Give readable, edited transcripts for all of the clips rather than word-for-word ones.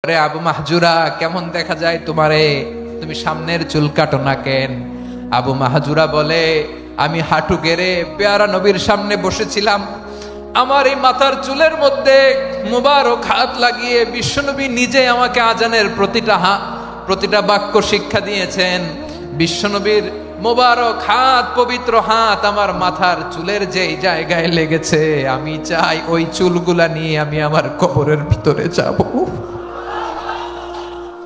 রে আবু মাহজুরা, কেমন দেখা যায় তোমারে, তুমি সামনের চুল কাটো না কেন? আবু মাহজুরা বলে, আমি হাঁটু গেড়ে পেয়ারা নবীর সামনে বসেছিলাম, আমার এই মাথার চুলের মধ্যে মুবারক হাত লাগিয়ে বিশ্বনবী নিজে আমাকে আজানের প্রতিটা বাক্য শিক্ষা দিয়েছেন। বিশ্বনবীর মোবারক হাত, পবিত্র হাত আমার মাথার চুলের যেই জায়গায় লেগেছে, আমি চাই ওই চুলগুলা নিয়ে আমি আমার কবরের ভিতরে যাব।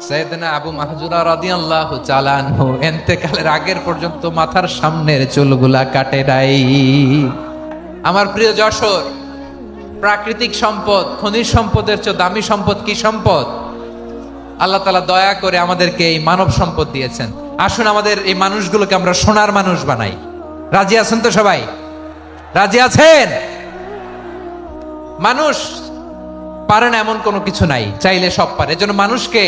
সাইয়েদনা আবু মাহজুরা রাদিয়াল্লাহু তাআলা আনহু ইন্তেকালের আগের পর্যন্ত মাথার সামনের চুলগুলা কাটে নাই। আমার প্রিয় যশোর, প্রাকৃতিক সম্পদ, খনিজ সম্পদের চেয়ে দামি সম্পদ কি সম্পদ? আল্লাহ তাআলা দয়া করে আমাদেরকে এই মানব সম্পদ দিয়েছেন। আসুন আমাদের এই মানুষগুলোকে আমরা সোনার মানুষ বানাই। রাজি আছেন তো সবাই? রাজি আছেন? মানুষ পারে না এমন কোনো কিছু নাই, চাইলে সব পারে। এজন্য মানুষকে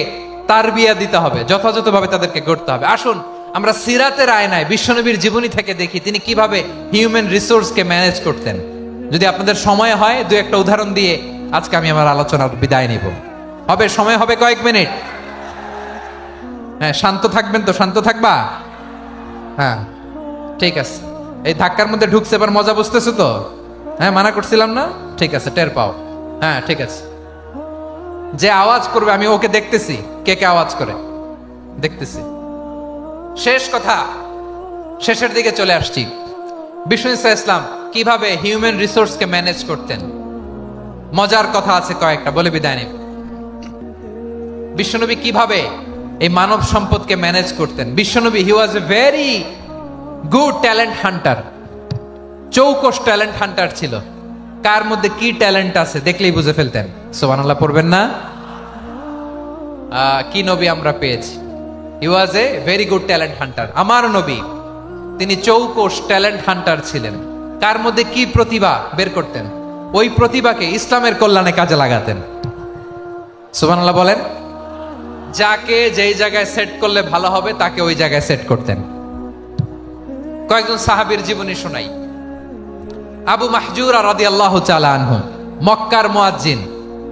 তারবিয়া দিতে হবে, যথাযথভাবে তাদেরকে গড়তে হবে। আসুন আমরা সিরাতের আয়নায় বিশ্বনবীর জীবনী থেকে দেখি তিনি কিভাবে হিউম্যান রিসোর্সকে ম্যানেজ করতেন। যদি আপনাদের সময় হয়, দু একটা উদাহরণ দিয়ে আজকে আমি আমার আলোচনার বিদায় নিব। হবে সময় হবে কয়েক মিনিট? হ্যাঁ, শান্ত থাকবেন তো? শান্ত থাকবা? হ্যাঁ, ঠিক আছে। এই ধাক্কার মধ্যে ঢুকছে, এবার মজা বুঝতেছো তো? হ্যাঁ, মানা করছিলাম না? ঠিক আছে, টের পাও। হ্যাঁ, ঠিক আছে। যে আওয়াজ করবে আমি ওকে দেখতেছি, কে কে আওয়াজ করে দেখতেছি। শেষ কথা, শেষের দিকে চলে আসছি। বিষ্ণু ইসলাম কিভাবে হিউম্যান রিসোর্সকে ম্যানেজ করতেন, মজার কথা আছে কয়েকটা, বলে বিদায় নেব। বিশ্বনবী কিভাবে এই মানব সম্পদকে ম্যানেজ করতেন? বিশ্বনবী he was a very good talent hunter, চৌকস ট্যালেন্ট হান্টার ছিল। কার মধ্যে কি ট্যালেন্ট আছে দেখলেই বুঝে ফেলতেন। সুবহানাল্লাহ পড়বেন না? কি নবী আমরা পেয়েছি! He was a very good talent hunter. আমার নবী তিনি চৌকস ট্যালেন্ট হান্টার ছিলেন। কার মধ্যে কি প্রতিভা বের করতেন, ওই প্রতিভাকে ইসলামের কল্যাণে কাজে লাগাতেন। সুবহানাল্লাহ বলেন। যাকে যেই জায়গায় সেট করলে ভালো হবে তাকে ওই জায়গায় সেট করতেন। কয়েকজন সাহাবীর জীবনী শোনাই। আবু মাহজুরা রাদিয়াল্লাহু তাআলা আনহু মক্কার মুয়াজ্জিন,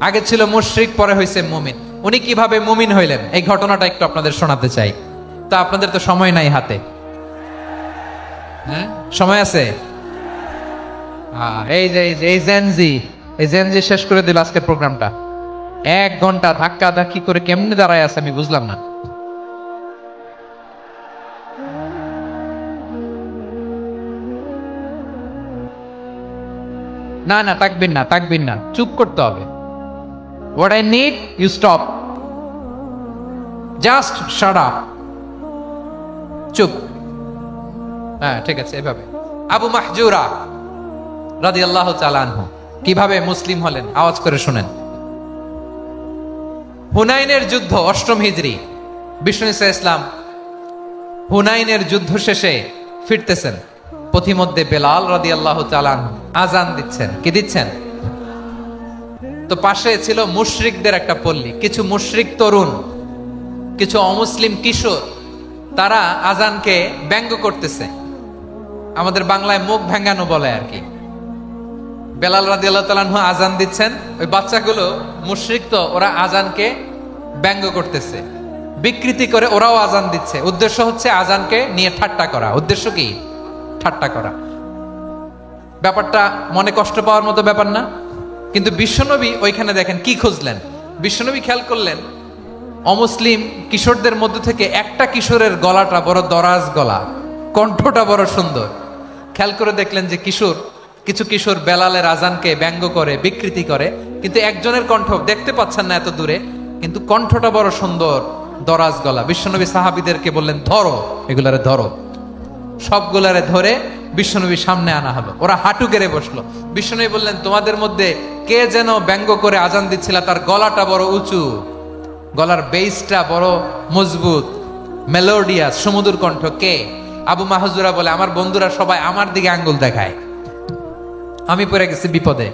আগে ছিল মুশরিক, পরে হইছে মুমিন। উনি কিভাবে মুমিন হইলেন এই ঘটনাটা একটু আপনাদের শোনাতে চাই। তা আপনাদের তো সময় নাই হাতে, হ্যাঁ সময় আছে? এই জেনজি শেষ করে দিল আজকের প্রোগ্রামটা। 1 ঘন্টা ধাক্কা ধাক্কি করে কেমনে দাঁড়ায় আছে আমি বুঝলাম না। না না, তাকবির না, চুপ করতে হবে। What I need, you stop. Just shut up. চুপ। হ্যাঁ, ঠিক আছে, এভাবে। আবু মাহজুরা রাদিয়াল্লাহু তাআলা আনহু কিভাবে মুসলিম হলেন আওয়াজ করে শুনেন। হুনাইনের যুদ্ধ, 8ম হিজরি। বিষ্ণু ইসলাম হুনাইনের যুদ্ধ শেষে ফিরতেছেন। পথিমধ্যে বেলাল রাদিয়াল্লাহু তাআলা আনহু আজান দিচ্ছেন। কি দিচ্ছেন? তো পাশে ছিল মুশরিকদের একটা পল্লী, কিছু মুশরিক তরুণ, কিছু অমুসলিম কিশোর, তারা আজানকে ব্যঙ্গ করতেছে। আমাদের বাংলায় মুখ ভেঙ্গানো বলে আর কি। বেলাল রাদিয়াল্লাহু তাআলা আনহু আজান দিচ্ছেন, ওই বাচ্চাগুলো মুশরিক তো, ওরা আজানকে ব্যঙ্গ করতেছে, বিকৃতি করে ওরাও আজান দিচ্ছে। উদ্দেশ্য হচ্ছে আজানকে নিয়ে ঠাট্টা করা। উদ্দেশ্য কি? ঠাট্টা করা। ব্যাপারটা মনে কষ্ট পাওয়ার মতো ব্যাপার না? কিন্তু বিশ্বনবী ওইখানে দেখেন কি খুঁজলেন। বিশ্বনবী খেয়াল করলেন অমুসলিম কিশোরদের মধ্য থেকে একটা কিশোরের গলাটা বড় দরাজ গলা, কণ্ঠটা বড় সুন্দর। খেয়াল করে দেখলেন যে কিছু কিশোর বেলালের আজানকে ব্যঙ্গ করে, বিকৃতি করে, কিন্তু একজনের কণ্ঠ দেখতে পাচ্ছেন না এত দূরে, কিন্তু কণ্ঠটা বড় সুন্দর, দরাজ গলা। বিশ্বনবী সাহাবীদেরকে বললেন, ধরো এগুলারে, ধরো। সবগুলারে ধরে বিশ্বনবী সামনে আনা হলো। ওরা হাঁটু গেড়ে বসলো। বিশ্বনবী বললেন, তোমাদের মধ্যে কে যেন ব্যঙ্গ করে আজান দিচ্ছিল, তার গলাটা বড় উঁচু, গলার বেসটা বড় মজবুত, মেলোডিয়াস, সুমধুর কণ্ঠ। কে? আবু মাহজুরা বলে, আমার বন্ধুরা সবাই আমার দিকে আঙ্গুল দেখায়, আমি পড়ে গেছি বিপদে।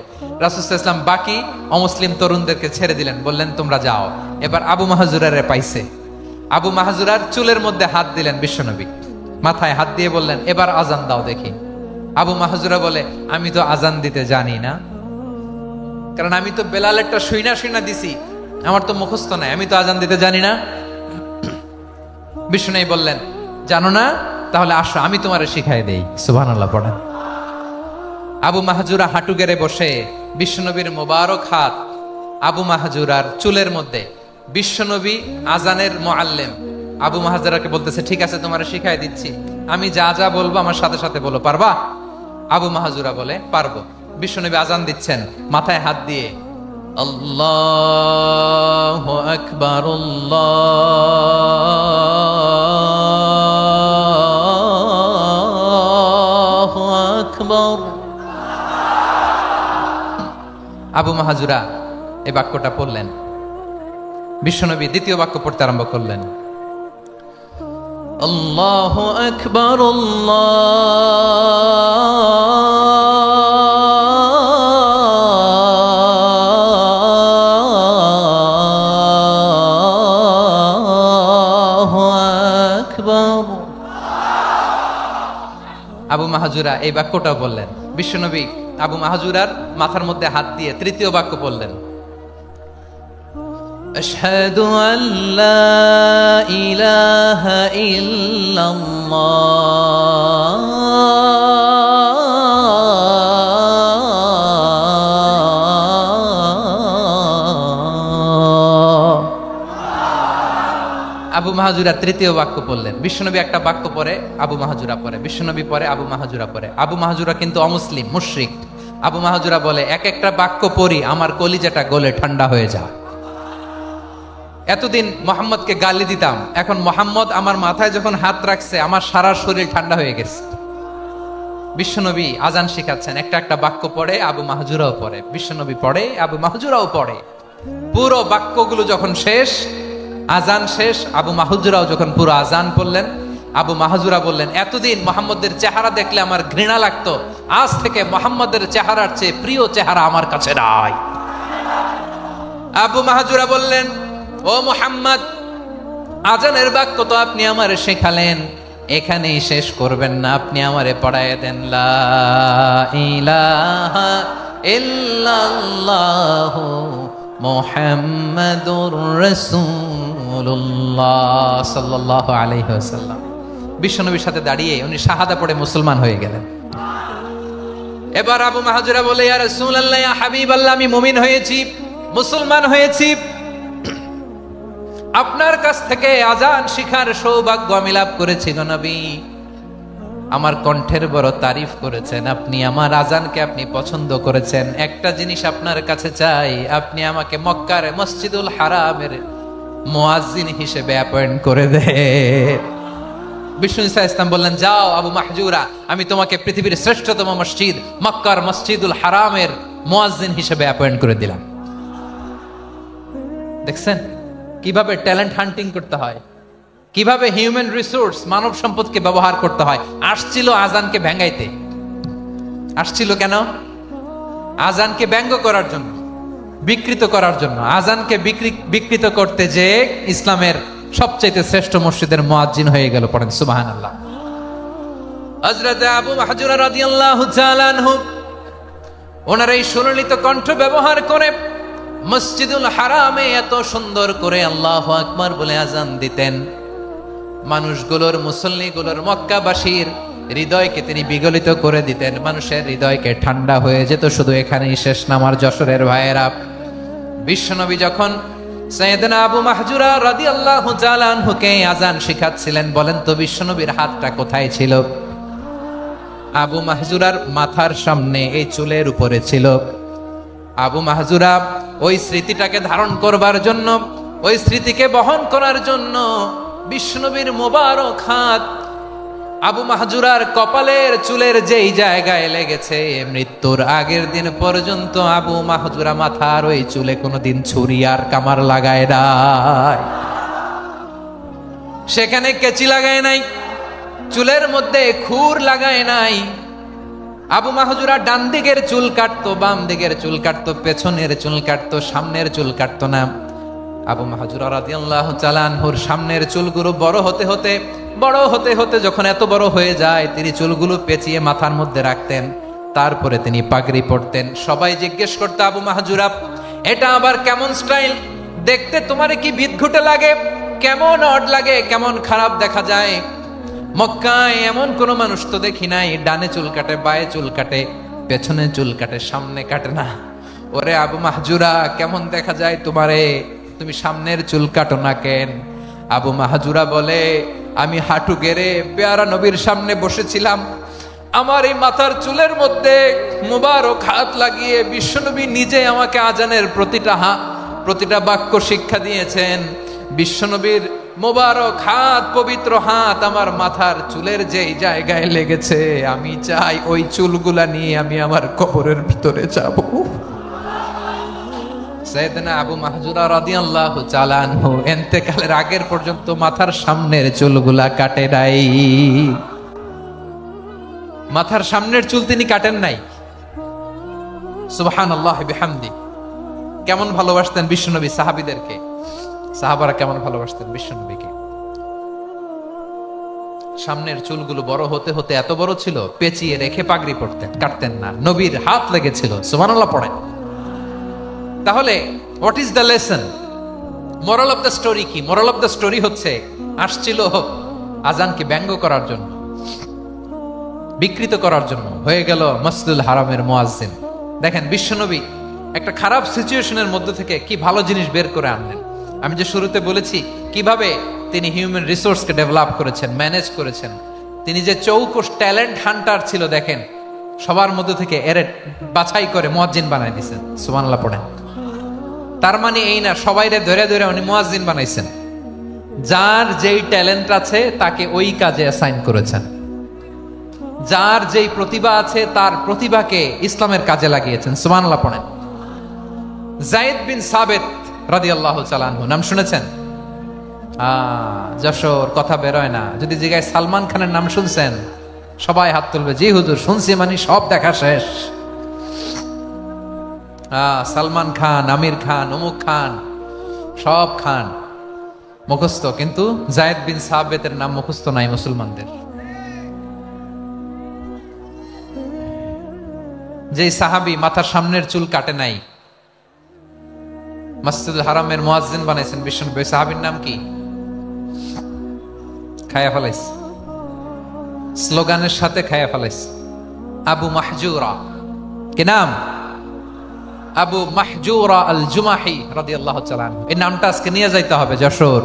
রাসূল সাল্লাল্লাহু আলাইহি ওয়াসাল্লাম বাকি অমুসলিম তরুণদেরকে ছেড়ে দিলেন, বললেন তোমরা যাও। এবার আবু মাহজুরারে পাইছে। আবু মাহজুরার চুলের মধ্যে হাত দিলেন বিশ্বনবী, মাথায় হাত দিয়ে বললেন, এবার আজান দাও দেখি। আবু মাহজুরা বলে, আমি তো আজান দিতে জানি না, কারণ আমি তো বেলালেরটা শুইনা দিছি, আমার তো মুখস্থ নাই, আমি তো আজান দিতে জানি না। বিষ্ণু বললেন, জানো না? তাহলে আসো, আমি তোমারে শিখাই দেই। সুবহানাল্লাহ পড়েন। আবু মাহজুরা হাঁটু গেড়ে বসে, বিশ্বনবীর মোবারক হাত আবু মাহজুরার চুলের মধ্যে। বিশ্বনবী আজানের মুআল্লিম, আবু মাহজুরাকে বলতেছে, ঠিক আছে তোমারে শিখাই দিচ্ছি, আমি যা যা বলবো আমার সাথে সাথে বলো, পারবা? আবু মাহজুরা বলে, পারবো। বিশ্বনবী আজান দিচ্ছেন, মাথায় হাত দিয়ে আল্লাহু আকবার, আল্লাহু আকবার। আবু মাহজুরা এই বাক্যটা পড়লেন। বিশ্বনবী দ্বিতীয় বাক্য পড়তে আরম্ভ করলেন, আল্লাহু আকবার, আল্লাহু আকবার। আবু মাহজুরা এই বাক্যটাও বললেন। বিশ্বনবী আবু মাহজুরার মাথার মধ্যে হাত দিয়ে তৃতীয় বাক্য বললেন, আশহাদু আল্লা ইলাহা ইল্লাল্লাহ, আবু মাহজুরা তৃতীয় বাক্য বললেন। বিশ্বনবী একটা বাক্য পরে আবু মাহজুরা পরে, বিশ্বনবী পরে আবু মাহজুরা পরে। আবু মাহজুরা কিন্তু অমুসলিম, মুশরিক। আবু মাহজুরা বলে, এক একটা বাক্য পড়ি আমার কলিজাটা গলে ঠান্ডা হয়ে যায়। এতদিন মোহাম্মদকে গালি দিতাম, এখন মোহাম্মদ আমার মাথায় যখন হাত রাখছে আমার সারা শরীর ঠান্ডা হয়ে গেছে। বিশ্বনবী আজান শিখাচ্ছেন, একটা একটা বাক্য পড়ে আবু মাহজুরাও পড়ে, বিশ্বনবী পড়ে আবু মাহজুরাও পড়ে। পুরো বাক্যগুলো যখন শেষ, আজান শেষ, আবু মাহজুরাও যখন পুরো আজান পড়লেন, আবু মাহজুরা বললেন, এতদিন মোহাম্মদের চেহারা দেখলে আমার ঘৃণা লাগতো, আজ থেকে মোহাম্মদের চেহারার চেয়ে প্রিয় চেহারা আমার কাছে নাই। আবু মাহজুরা বললেন, ও মুহাম্মদ, আজানের বাক্য তো আপনি আমারে শেখালেন, এখানেই শেষ করবেন না, আপনি আমারে পড়ায় দেন, লা ইলাহা ইল্লাল্লাহু মুহাম্মাদুর রাসূলুল্লাহ সাল্লাল্লাহু আলাইহি ওয়াসাল্লাম। বিশ্বনবীর সাথে দাঁড়িয়ে উনি শাহাদা পড়ে মুসলমান হয়ে গেলেন। এবার আবু মাহজুরা বলে, ইয়া রাসূলুল্লাহ, ইয়া হাবিবাল্লাহ, আমি মুমিন হয়েছি, মুসলমান হয়েছি, আপনার কাছ থেকে আজান শিখার সৌভাগ্য আমি লাভ করেছি গো নবী। আমার কণ্ঠের বড় তারিফ করেছেন আপনি, আমার আজানকে আপনি পছন্দ করেছেন। একটা জিনিস আপনার কাছে চাই, আপনি আমাকে মক্কার মসজিদুল হারামের মুয়াজ্জিন হিসেবে অ্যাপয়েন্ট করে দেন। বিষ্ণু ঈসা ইসলাম বললেন, যাও আবু মাহজুরা, আমি তোমাকে পৃথিবীর শ্রেষ্ঠতম মসজিদ মক্কার মসজিদুল হারামের মুয়াজ্জিন হিসেবে অ্যাপয়েন্ট করে দিলাম। দেখছেন কিভাবে ট্যালেন্ট হান্টিং করতে হয়, কিভাবে হিউম্যান রিসোর্স মানব সম্পদকে ব্যবহার করতে হয়। আসছিল আজানকে ভেঙ্গাইতে, আসছিল কেন? আজানকে ব্যঙ্গ করার জন্য, বিকৃত করার জন্য। আজানকে বিকৃত করতে যে ইসলামের সবচেয়ে শ্রেষ্ঠ মসজিদের মুয়াজ্জিন হয়ে গেল। পড়েন সুবহানাল্লাহ। হযরত আবু মাহজুরা রাদিয়াল্লাহু তাআলা আনহু ওনার এই সুললিত কণ্ঠ ব্যবহার করে মসজিদুল হারামে এত সুন্দর করে আল্লাহু আকবার বলে আজান দিতেন। মানুষগুলোর, মুসল্লিগুলোর, মক্কাবাসীর হৃদয়কে তিনি বিগলিত করে দিতেন, মানুষের হৃদয়কে ঠান্ডা হয়ে যেত। শুধু এখানেই শেষ না আমার যশোরের ভাইয়েরা। বিশ্বনবী যখন সাইয়েদনা আবু মাহজুরা রাদিয়াল্লাহু তাআলা আনহুকে আজান শিখাচ্ছিলেন, বলেন তো বিশ্বনবীর হাতটা কোথায় ছিল? আবু মাহজুরার মাথার সামনে, এই চুলের উপরে ছিল। আবু মাহজুরা ওই স্মৃতিটাকে ধারণ করবার জন্য, ওই স্মৃতিকে বহন করার জন্য বিশ্বনবীর মোবারক হাত আবু মাহজুরার কপালের চুলের যেই জায়গায় লেগেছে, মৃত্যুর আগের দিন পর্যন্ত আবু মাহজুরা মাথার ওই চুলে কোনোদিন ছুরি আর কামার লাগায় নাই, সেখানে কেচি লাগায় নাই, চুলের মধ্যে খুর লাগায় নাই। আবু মাহজুরা ডান দিকের চুল কাটতো, বাম দিকের চুল কাটতো, পেছনের চুল কাটতো, সামনের চুল কাটতো না। আবু মাহজুরা রাদিয়াল্লাহু তাআলা আনহুর সামনের চুলগুলো বড় হতে হতে যখন এত বড় হয়ে যায়, তিনি চুলগুলো পেঁচিয়ে মাথার মধ্যে রাখতেন, তারপরে তিনি পাগড়ি পরতেন। সবাই জিজ্ঞেস করতো, আবু মাহজুরা এটা আবার কেমন স্টাইল? দেখতে তোমারে কি বিদঘুটে লাগে, কেমন অড লাগে, কেমন খারাপ দেখা যায়। মক্কায় এমন কোন মানুষ তো দেখি নাই ডানে চুল কাটে, বায়ে চুল কাটে, পেছনে চুল কাটে, সামনে কাটে না। ওরে আবু মাহজুরা, কেমন দেখা যায় তোমারে, তুমি সামনের চুল কাটো না কেন? আবু মাহজুরা বলে, আমি হাঁটু গেড়ে পেয়ারা নবীর সামনে বসেছিলাম, আমার এই মাথার চুলের মধ্যে মুবারক হাত লাগিয়ে বিশ্বনবী নিজে আমাকে আজানের প্রতিটা বাক্য শিক্ষা দিয়েছেন। বিশ্বনবীর মোবারক হাত, পবিত্র হাত আমার মাথার চুলের যেই জায়গায় লেগেছে, আমি চাই ওই চুলগুলা নিয়ে আমি আমার কবরের ভিতরে যাব। সাইয়েদনা আবু মাহজুরা রাদিয়াল্লাহু তাআলা আনহু ইন্তেকালের আগের পর্যন্ত মাথার সামনের চুলগুলা কাটে নাই। মাথার সামনের চুল তিনি কাটেন নাই। সুবহানাল্লাহ বিহামদি। কেমন ভালোবাসতেন বিশ্বনবী সাহাবীদেরকে, সাহাবারা কেমন ভালোবাসতেন বিশ্বনবীকে। সামনের চুলগুলো বড় হতে হতে এত বড় ছিল, পেঁচিয়ে রেখে পাগড়ি পরতেন, কাটতেন না। নবীর হাত লেগেছিল। সুবহানাল্লাহ পড়েন। তাহলে what is the lesson, moral of the story কি? মোরাল অফ দ্য স্টোরি হচ্ছে, আসছিল আজানকে ব্যঙ্গ করার জন্য, বিকৃত করার জন্য, হয়ে গেল মসজিদুল হারামের মুয়াজ্জিন। দেখেন বিশ্বনবী একটা খারাপ সিচুয়েশনের মধ্যে থেকে কি ভালো জিনিস বের করে আনলেন। আমি যে শুরুতে বলেছি কিভাবে তিনি হিউম্যান রিসোর্সকে ডেভেলপ করেছেন, ম্যানেজ করেছেন। তিনি যে চৌকস ট্যালেন্ট হান্টার ছিল, দেখেন সবার মধ্যে থেকে এরে বাছাই করে মুয়াজ্জিন বানাই দিয়েছেন। সুবহানাল্লাহ পড়েন। তার মানে এই না সবাইরে ধরে ধরে উনি মুয়াজ্জিন বানাইছেন। যার যেই ট্যালেন্ট আছে তাকে ওই কাজে অ্যাসাইন করেছেন। যার যেই প্রতিভা আছে তার প্রতিভাকে ইসলামের কাজে লাগিয়েছেন। সুবহানাল্লাহ পড়েন। যায়েদ বিন সাবিত রাদিয়াল্লাহু তাআলা আনহু নাম শুনেছেন? যশোর কথা বেরোয় না। যদি জিগায় সালমান খানের নাম শুনছেন, সবাই হাত তুলবে, জি হুজুর শুনছি, মানে সব দেখা শেষ। সালমান খান, আমির খান, অমুক খান, সব খান মুখস্থ, কিন্তু যায়েদ বিন সাবিতের নাম মুখস্থ নাই মুসলমানদের। যে সাহাবী মাথার সামনের চুল কাটে নাই, মসজিদুল হারামের মুয়াজ্জিন বানাইছেন বিশ্বনবী, সাহাবীর নাম কি? খায়া ফেলাইছে, স্লোগানের সাথে খায়া ফেলাইছে। আবু মাহজুরা। কি নাম? আবু মাহজুরা আল জুমাহি রাদিয়াল্লাহু তাআলা আনহু। এই নামটা আজকে নিয়ে যাইতে হবে যশোর।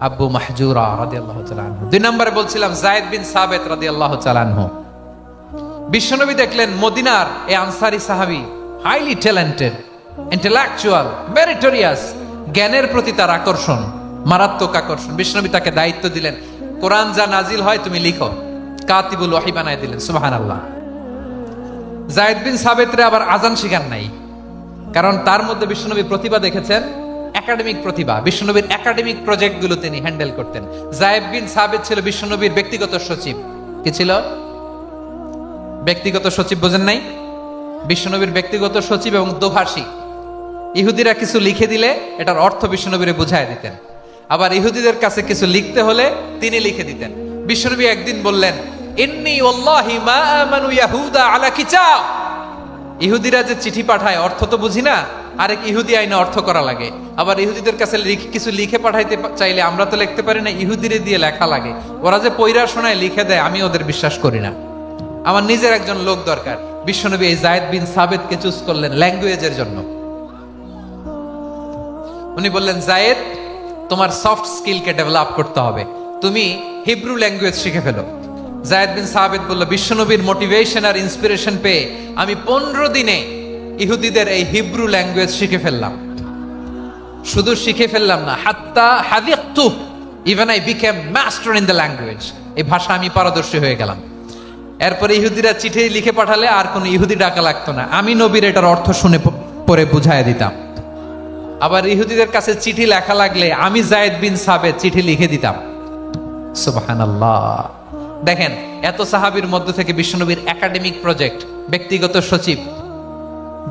আবু মাহজুরা রাদিয়াল্লাহু তাআলা আনহু। দুই নম্বরে বলছিলাম যায়েদ বিন সাবিত রাদিয়াল্লাহু তাআলা আনহু। বিশ্বনবী দেখলেন মদিনার এই আনসারী সাহাবী হাইলি ট্যালেন্টেড, ইন্টেলেকচুয়াল, মেরিটোরিয়াস, জ্ঞানের প্রতি তার আকর্ষণ, মারাত্মক আকর্ষণ। বিশ্বনবী তাকে দায়িত্ব দিলেন, কোরআন যা নাজিল হয় তুমি লিখো, কাতিবুল ওয়াহি বানায় দিলেন। সুবহানাল্লাহ। যায়েদ বিন সাবিতরে আবার আজান শিখান নাই, কারণ তার মধ্যে বিশ্বনবী প্রতিভা দেখেছেন, একাডেমিক প্রতিভা। বিশ্বনবীর একাডেমিক প্রজেক্ট গুলো তিনি হ্যান্ডেল করতেন। যায়েদ বিন সাবিত ছিল বিশ্বনবীর ব্যক্তিগত সচিব। কি ছিল? ব্যক্তিগত সচিব। বোঝেন নাই? বিশ্বনবীর ব্যক্তিগত সচিব এবং দোভাষী। ইহুদিরা কিছু লিখে দিলে এটার অর্থ বিশ্বনবীরে বুঝায় দিতেন, আবার ইহুদিদের কাছে কিছু লিখতে হলে তিনি লিখে দিতেন। বিশ্বনবী একদিন বললেন, ইন্নী ওয়াল্লাহি মা আমানু ইয়াহুদা আলা কিতাব। ইহুদিরা যে চিঠি পাঠায় অর্থ তো বুঝি না, আরেক ইহুদি আইনে অর্থ করা লাগে। আবার ইহুদিদের কাছে কিছু লিখে পাঠাইতে চাইলে আমরা তো লিখতে পারি না, ইহুদিরে দিয়ে লেখা লাগে। ওরা যে পয়রা শোনায় লিখে দেয়, আমি ওদের বিশ্বাস করি না। আমার নিজের একজন লোক দরকার। বিশ্বনবী এই যায়েদ বিন সাবিতকে চুজ করলেন ল্যাঙ্গুয়েজের জন্য। উনি বললেন, যায়েদ তোমার সফট স্কিলকে ডেভেলপ করতে হবে, তুমি হিব্রু ল্যাঙ্গুয়েজ শিখে ফেলো। যায়েদ বিন সাবিত বলল, বিশ্বনবীর মোটিভেশন আর ইন্সপিরেশন পেয়ে আমি 15 দিনে ইহুদিদের এই হিব্রু ল্যাঙ্গুয়েজ শিখে ফেললাম। শুধু শিখে ফেললাম না, হাত্তা হাদিকতু, even I became master in the language. এই ভাষা আমি পারদর্শী হয়ে গেলাম। এরপরে ইহুদিরা চিঠি লিখে পাঠালে আর কোনো ইহুদি ডাকা লাগতো না, আমি নবীর এটার অর্থ শুনে পরে বুঝায় দিতাম। আবার ইহুদিদের কাছে চিঠি লেখা লাগলে আমি যায়েদ বিন সাবিত চিঠি লিখে দিতাম। সুবহানাল্লাহ। দেখেন এত সাহাবীর মধ্যে থেকে বিশ্বনবীর একাডেমিক প্রজেক্ট, ব্যক্তিগত সচিব,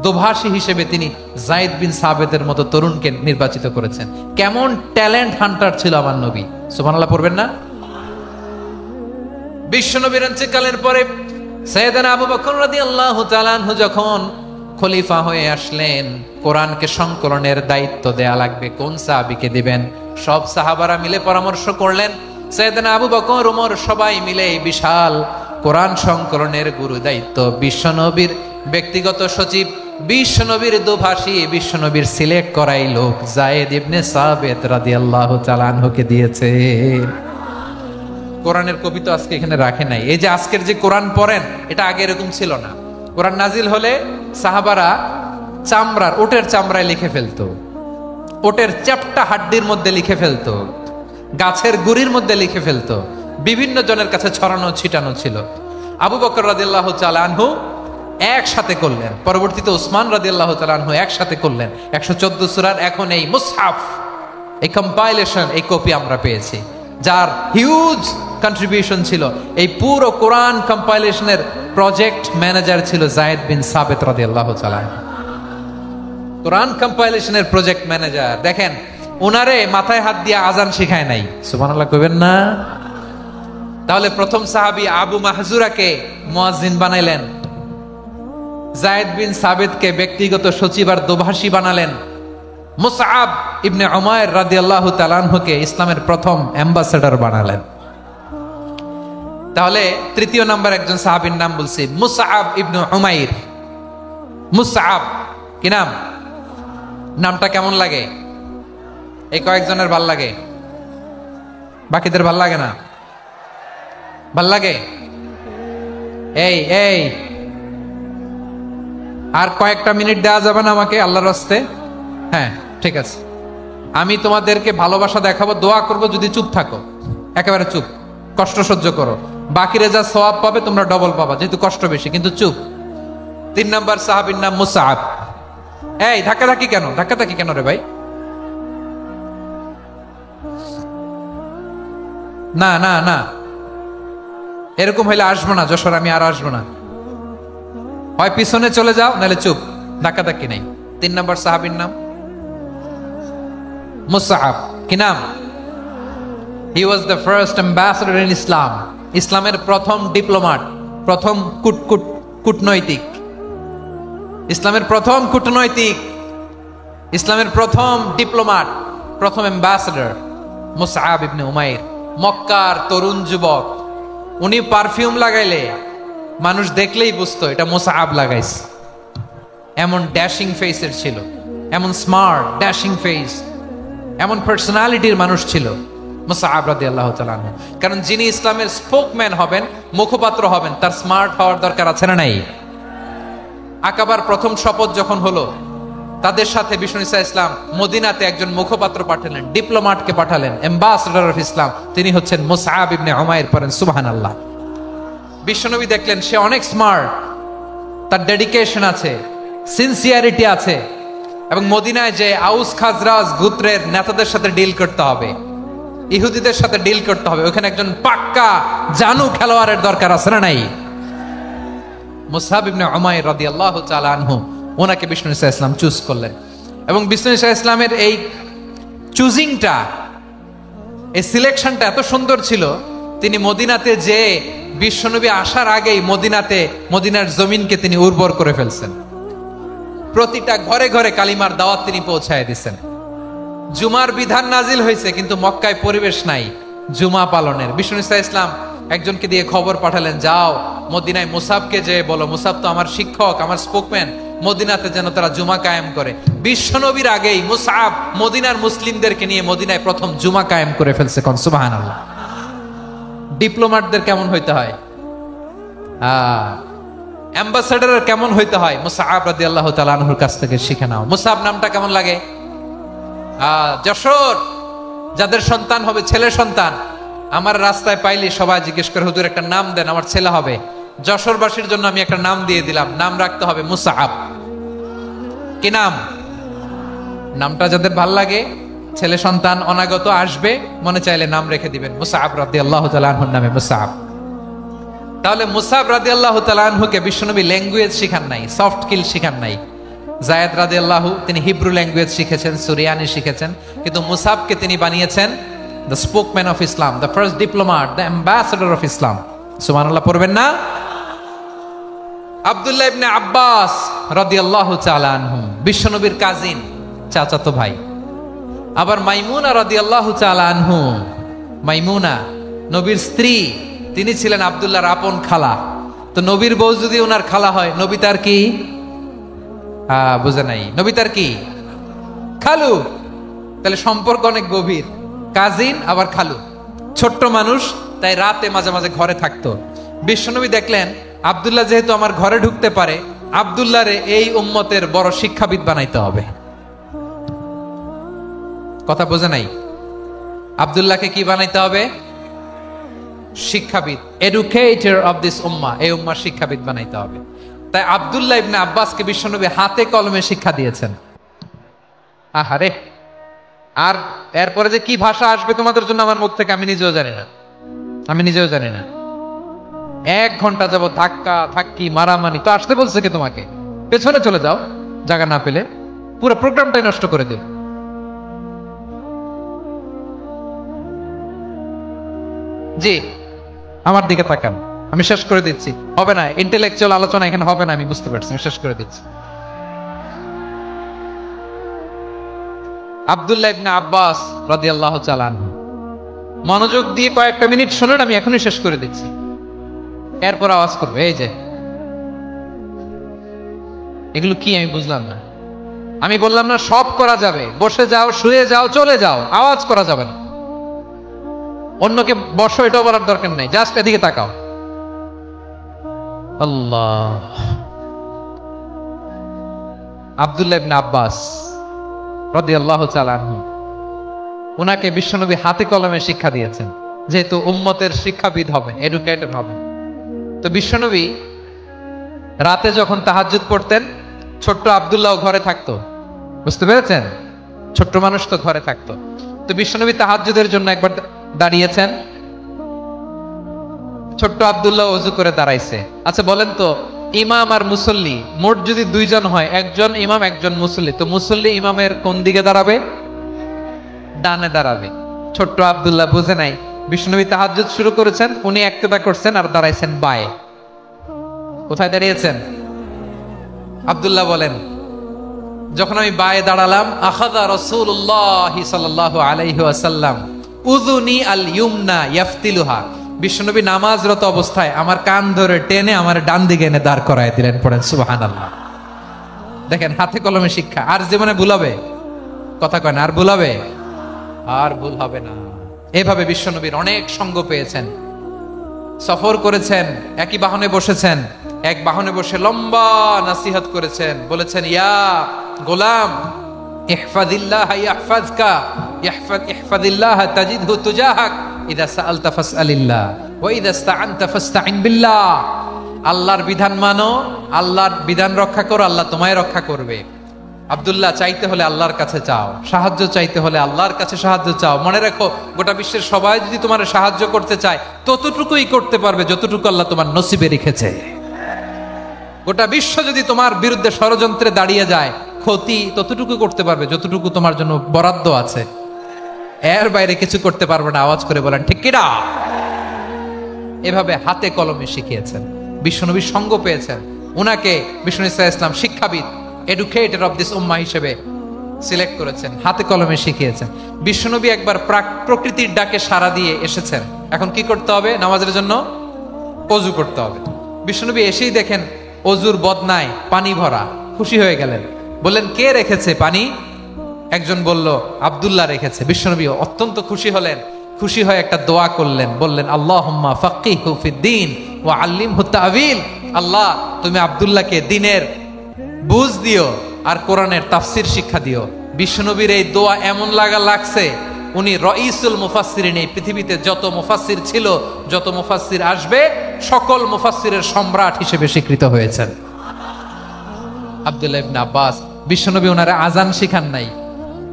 দোভাষী হিসেবে তিনি যায়েদ বিন সাবিতের মতো তরুণকে নির্বাচিত করেছেন। কেমন ট্যালেন্ট হান্টার ছিল আমার নবী। সুবহানাল্লাহ পড়বেন না? বিশ্বনবীর ইন্তেকালের পরে সাইয়েদনা আবু বকর রাদিয়াল্লাহু তাআলা আনহু যখন খলিফা হয়ে আসলেন, কোরআনকে সংকলনের দায়িত্ব দেয়া লাগবে, কোন সাহাবীকে দিবেন? সব সাহাবারা মিলে পরামর্শ করলেন। সাইয়েদনা আবু বকর, ওমর সবাই মিলে বিশাল কোরআন সংকলনের গুরু দায়িত্ব বিশ্বনবীর ব্যক্তিগত সচিব, বিশ্বনবীর দোভাষী, বিশ্বনবীর সিলেক্ট করাই লোক যায়েদ ইবনে সাবিত রাদিয়াল্লাহু তাআলা আনহুকে দিয়েছে। কোরআনের কপি তো আজকে এখানে রাখে নাই। এই যে আজকের যে কোরআন পড়েন, এটা আগে এরকম ছিল না। কোরআন নাজিল হলে সাহাবারা চামড়ার, ওটের চামড়ায় লিখে ফেলতো, ওটের চ্যাপ্টা হাড্ডির মধ্যে লিখে ফেলতো, গাছের গুড়ির মধ্যে লিখে ফেলতো, বিভিন্ন জনের কাছে ছড়ানো ছিটানো ছিল। আবু বকর রাদিয়াল্লাহু তাআলা আনহু একসাথে করলেন, পরবর্তীতে উসমান রাদিয়াল্লাহু তাআলা আনহু একসাথে করলেন। 114 সূরার এখন এই মুসহাফ, এই কম্পাইলেশন, এই কপি আমরা পেয়েছি, যার হিউজ কন্ট্রিবিউশন ছিল। এই পুরো কোরআন কম্পাইলেশনের প্রজেক্ট ম্যানেজার ছিল যায়েদ বিন সাবিত রাদিয়াল্লাহু তাআলা। কোরআন কম্পাইলেশনের প্রজেক্ট ম্যানেজার, দেখেন ওনারে মাথায় হাত দিয়ে আজান শিখায় নাই, সুবহানাল্লাহ কইবেন না? তাহলে প্রথম সাহাবী আবু মাহজুরাকে মুয়াজ্জিন বানাইলেন, যায়েদ বিন সাবিতকে ব্যক্তিগত সচিব আর দোভাষী বানালেন, মুসআব ইবনে উমাইর রাদিয়াল্লাহু তাআলা আনহুকে ইসলামের প্রথম অ্যাম্বাসেডর বানালেন। তাহলে তৃতীয় নাম্বার একজন সাহাবীর নাম বলছি, মুসআব ইবনে উমাইর। মুসআব কি নাম? নামটা কেমন লাগে? এই কয়েকজনের ভাল লাগে, বাকিদের ভাল লাগে না? ভাল লাগে? এই এই আর কয়েকটা মিনিট দেওয়া যাবে না আমাকে আল্লাহর রাস্তে? হ্যাঁ ঠিক আছে, আমি তোমাদেরকে ভালোবাসা দেখাবো, দোয়া করব যদি চুপ থাকো, একেবারে চুপ, কষ্ট সহ্য করো, বাকিরা যা সওয়াব পাবে তোমরা ডবল পাবা, যেহেতু কষ্ট বেশি, কিন্তু চুপ। 3 নাম্বার সাহাবীর নাম মুসআব। এই ধাক্কাধাক্কি কেন? ধাক্কাধাক্কি কেন রে ভাই? না না না, এরকম হইলে আসবো না যশোর, আমি আর আসবো না। হয় পিছনে চলে যাও, নাহলে চুপ, ধাক্কাধাক্কি নাই। 3 নাম্বার সাহাবীর নাম মুসআব। কি নাম? He was the first ambassador in Islam. ইসলামের প্রথম ডিপ্লোম্যাট, প্রথম কূটনৈতিক, ইসলামের প্রথম কূটনৈতিক, ইসলামের প্রথম ডিপ্লোম্যাট, প্রথম অ্যাম্বাসেডর মুসআব ইবনে উমাইর। মক্কার তরুণ যুবক, উনি পারফিউম লাগাইলে মানুষ দেখলেই বুঝতো এটা মুসআব লাগাইছে। এমন ড্যাশিং ফেসের ছিল, এমন স্মার্ট ড্যাশিং ফেস, এমন পার্সোনালিটির মানুষ ছিল মুসআব রাদিয়াল্লাহু তাআলা আনহু। কারণ যিনি ইসলামের স্পোকম্যান হবেন, মুখপাত্র হবেন, তার স্মার্ট হওয়ার দরকার আছে না নাই? আকাবার প্রথম শপথ যখন হলো, তাদের সাথে বিষ্ণু ঈসা ইসলাম মদিনাতে একজন মুখপাত্র পাঠালেন, ডিপ্লোম্যাটকে পাঠালেন, অ্যাম্বাসেডর অফ ইসলাম, তিনি হচ্ছেন মুসআব ইবনে উমাইর। পড়েন সুবহানাল্লাহ। বিশ্বনবী দেখলেন সে অনেক স্মার্ট, তার ডেডিকেশন আছে, সিনসিয়ারিটি আছে, এবং মদিনায় যে আউস খাজরাজ গোত্রের নেতাদের সাথে ডিল করতে হবে, ইহুদিদের সাথে ডিল করতে হবে, ওখানে একজন পাক্কা জানু খেলোয়াড়ের দরকার আছে না নাই? মুসআব ইবনে উমাইর রাদিয়াল্লাহু তাআলা আনহু, ওনাকে বিষ্ণু ঈসা ইসলাম চুজ করলেন। এবং বিষ্ণু ঈসা ইসলামের এই চুজিংটা, এই সিলেকশনটা এত সুন্দর ছিল, তিনি মদিনাতে যে বিশ্বনবী আসার আগেই মদিনার জমিনকে তিনি উর্বর করে ফেলছেন। প্রতিটা ঘরে ঘরে কালিমার দাওয়াত তিনি পৌঁছায় দিচ্ছেন। জুমার বিধান নাজিল হয়েছে, কিন্তু মক্কায় পরিবেশ নাই জুমা পালনের। বিষ্ণু ঈসা ইসলাম একজনকে দিয়ে খবর পাঠালেন, যাও মদিনায় মুসাবকে যে বলো, মুসাব তো আমার শিক্ষক, আমার স্পোকম্যান, মদিনাতে যেন তারা জুমা কায়েম করে। বিশ্বনবীর আগেই মুসআব মদিনার মুসলিমদেরকে নিয়ে মদিনায় প্রথম জুমা কায়েম করে ফেলছে। কোন সুবহানাল্লাহ। ডিপ্লোম্যাটদের কেমন হইতে হয়, অ্যাম্বাসেডার কেমন হইতে হয়, মুসআব রাদিয়াল্লাহু তাআলা আনহুর কাছ থেকে শিখে নাও। মুসআব নামটা কেমন লাগে? যশোর যাদের সন্তান হবে, ছেলে সন্তান, আমার রাস্তায় পাইলে সবাই জিজ্ঞেস করে, হুজুর একটা নাম দেন, আমার ছেলে হবে। যশোরবাসীর জন্য আমি একটা নাম দিয়ে দিলাম, নাম রাখতে হবে মুসআব। কি নাম? নামটা যাদের ভাল লাগে, ছেলে সন্তান অনাগত আসবে, মনে চাইলে নাম রেখে দিবেন মুসআব রাদিয়াল্লাহু তাআলা আনহুর নামে মুসআব। তাহলে মুসআব রাদিয়াল্লাহু তাআলা আনহুকে বিশ্বনবী ল্যাঙ্গুয়েজ শিখান নাই, সফট স্কিল শিখান নাই। যায়েদ রাদিয়াল্লাহু তিনি হিব্রু ল্যাঙ্গুয়েজ শিখেছেন, সুরিয়ানি শিখেছেন, কিন্তু মুসআবকে তিনি বানিয়েছেন the spokesman of Islam, the first diplomat, the ambassador of Islam. সুবহানাল্লাহ পড়বেন না? আব্দুল্লাহ ইবনে আব্বাস রাদিয়াল্লাহু তাআলা আনহু, বিশ্বনবীর কাজিন, চাচাতো ভাই। আবার মাইমুনা রাদিয়াল্লাহু তাআলা আনহু, মাইমুনা নবীর স্ত্রী, তিনি ছিলেন আব্দুল্লাহর আপন খালা। তো নবীর বউ যদি ওনার খালা হয়, নবী তার কি? বুঝে নাই, নবী তার কি? খালু। তাহলে সম্পর্ক অনেক গভীর, কাজিন আবার খালু। ছোট্ট মানুষ, তাই রাতে মাঝে মাঝে ঘরে থাকতো। বিশ্বনবী দেখলেন আব্দুল্লাহ যেহেতু আমার ঘরে ঢুকতে পারে, আব্দুল্লাহরে এই উম্মতের বড় শিক্ষাবিদ বানাইতে হবে। কথা বোঝে নাই? আব্দুল্লাহকে কি বানাইতে হবে? শিক্ষাবিদ, এডুকেটর অফ দিস উম্মাহ, এই উম্মার শিক্ষাবিদ বানাইতে হবে। তাই আব্দুল্লাহ ইবনে আব্বাসকে বিশ্বনবী হাতে কলমে শিক্ষা দিয়েছেন। আহারে, আর এরপরে যে কি ভাষা আসবে তোমাদের জন্য আমার মুখ থেকে আমি নিজেও জানি না, আমি নিজেও জানি না। 1 ঘন্টা যাব ধাক্কা ধাক্কি মারামারি। তো আসতে বলছে কে তোমাকে? পেছনে চলে যাও, জায়গা না পেলে। পুরো প্রোগ্রামটাই নষ্ট করে দিল। জি, আমার দিকে তাকান, আমি শেষ করে দিচ্ছি। হবে না, ইন্টেলেকচুয়াল আলোচনা এখানে হবে না, আমি বুঝতে পারছি, আমি শেষ করে দিচ্ছি। আব্দুল্লাহ ইবনে আব্বাস রাদিয়াল্লাহু তাআলা আনহু, মনোযোগ দিয়ে কয়েকটা মিনিট শুনুন, আমি এখনই শেষ করে দিচ্ছি। এরপর আওয়াজ করবে। এই যে এগুলো কি আমি বুঝলাম না। আমি বললাম না সব করা যাবে, বসে যাও, শুয়ে যাও, চলে যাও, আওয়াজ করা যাবে না। অন্যকে বসো এটাও বলার দরকার নাই, জাস্ট এদিকে তাকাও। আল্লাহ। আব্দুল্লাহ ইবনে আব্বাস রাদিয়াল্লাহু তাআলা আনহু, উনাকে বিশ্বনবী হাতে কলমে শিক্ষা দিয়েছেন, যেহেতু উম্মতের শিক্ষাবিদ হবেন, এডুকেটর হবেন। তো বিশ্বনবী রাতে যখন তাহাজ্জুদ পড়তেন, ছোট্ট আব্দুল্লাহ ঘরে থাকতো। বুঝতে পেরেছেন? ছোট্ট মানুষ তো ঘরে থাকতো। তো বিশ্বনবী তাহাজ্জুদের জন্য একবার দাঁড়িয়েছেন, ছোট্ট আব্দুল্লাহ ওযু করে দাঁড়াইছে। আচ্ছা বলেন তো, ইমাম আর মুসল্লি মোট যদি 2 জন হয়, একজন ইমাম একজন মুসল্লি, তো মুসল্লি ইমামের কোন দিকে দাঁড়াবে? ডানে দাঁড়াবে। ছোট্ট আব্দুল্লাহ বুঝে নাই, বিশ্বনবী তাহাজ্জুদ শুরু করেছেন, উনি একতেদা করছেন আর দাঁড়াইছেন বায়ে। কোথায় দাঁড়িয়েছেন? আব্দুল্লাহ বলেন, যখন আমি বায়ে দাঁড়ালাম, আখাযা রাসূলুল্লাহ সাল্লাল্লাহু আলাইহি ওয়াসাল্লাম উযুনি আল ইউমনা ইয়াফতিলুহা, বিশ্বনবী নামাজরত অবস্থায় আমার কান ধরে টেনে আমার ডান দিকে এনে দাঁড় করায় দিলেন। পড়েন সুবহানাল্লাহ। দেখেন, হাতে কলমে শিক্ষা। আর জীবনে ভুল হবে? কথা কয় না, আর ভুল হবে? আর ভুল হবে না। এভাবে বিশ্বনবীর অনেক সঙ্গ পেয়েছেন, সফর করেছেন, একই বাহনে বসেছেন, এক বাহনে বসে লম্বা নাসিহত করেছেন, বলেছেন, ইয়া গোলাম ইহফাজিল্লাহ ইয়াহফাজকা, ইহফাজিল্লাহ তাজিদহু তুজাহাক, ইযা সাআলতা ফাসআলিল্লাহ ওয়া ইযা ইসতাআনতা ফাসতাইন বিল্লাহ। আল্লাহর বিধান মানো, আল্লাহর বিধান রক্ষা করো, আল্লাহ তোমায় রক্ষা করবে। আব্দুল্লাহ, চাইতে হলে আল্লাহর কাছে চাও, সাহায্য চাইতে হলে আল্লাহর কাছে সাহায্য চাও। মনে রাখো, গোটা বিশ্বের সবাই যদি তোমার সাহায্য করতে চায়, ততটুকুই করতে পারবে যতটুকু আল্লাহ তোমার নসিবে রেখেছে। গোটা বিশ্ব যদি তোমার বিরুদ্ধে ষড়যন্ত্রে দাঁড়িয়ে যায়, ক্ষতি ততটুকু করতে পারবে যতটুকু তোমার জন্য বরাদ্দ আছে, এর বাইরে কিছু করতে পারবে না। আওয়াজ করে বলেন ঠিক কিনা? এভাবে হাতে কলমে শিখিয়েছেন, বিশ্বনবীর সঙ্গ পেয়েছেন। উনাকে বিষ্ণু ইসলাম শিক্ষাবিদ, এডুকেটর অফ দিস উম্মাহ হিসেবে সিলেক্ট করেছেন, হাতে কলমে শিখিয়েছেন। বিশ্বনবী একবার প্রকৃতির ডাকে সাড়া দিয়ে এসেছেন। এখন কি করতে হবে? নামাজের জন্য ওযু করতে হবে। বিশ্বনবী এসেই দেখেন ওযুর বদনায় পানি ভরা, খুশি হয়ে গেলেন, বললেন, কে রেখেছে পানি? একজন বলল, আব্দুল্লাহ রেখেছে। বিশ্বনবী অত্যন্ত খুশি হলেন, খুশি হয়ে একটা দোয়া করলেন, বললেন, আল্লাহুম্মা ফাক্কিহু ফিদ্দীন ওয়া আল্লিমহু তা'ওয়ীল। আল্লাহ, তুমি আব্দুল্লাহকে দ্বীনের বুঝ দিও আর কোরআনের তাফসীর শিক্ষা দিও। বিশ্বনবীর এই দোয়া এমন লাগছে, উনি রাইসুল মুফাসসিরিন, এই পৃথিবীতে যত মুফাসসির ছিল, যত মুফাসসির আসবে, সকল মুফাসসিরের সম্রাট হিসেবে স্বীকৃত হয়েছেন আব্দুল্লাহ ইবনে আব্বাস। বিশ্বনবী ওনারে আজান শিখান নাই,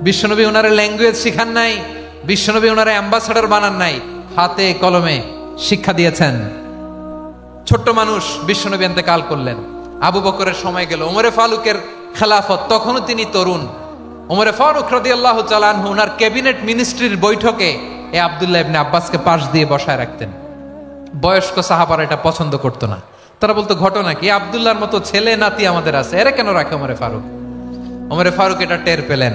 বিশ্বনবী ওনারে ল্যাঙ্গুয়েজ শিখান নাই, বিশ্বনবী ওনারে অ্যাম্বাসাডর বানান নাই, হাতে কলমে শিক্ষা দিয়েছেন। ছোট্ট মানুষ, বিশ্বনবী ইন্তেকাল করলেন, আবু বকরের সময় গেল, ওমরে ফারুকের খেলাফত, তখনও তিনি তরুণ। ওমরে ফারুক রাদিয়াল্লাহু তাআলা আনহু ওনার ক্যাবিনেট মিনিস্ট্রির বৈঠকে এই আব্দুল্লাহ ইবনে আব্বাসকে পাশ দিয়ে বসায় রাখতেন। বয়স্ক সাহাবারা এটা পছন্দ করতো না, তারা বলতো ঘটনা কি, আব্দুল্লাহর মতো ছেলে নাতি আমাদের আছে, এরা কেন রাখে ওমরে ফারুক? ওমরে ফারুক এটা টের পেলেন,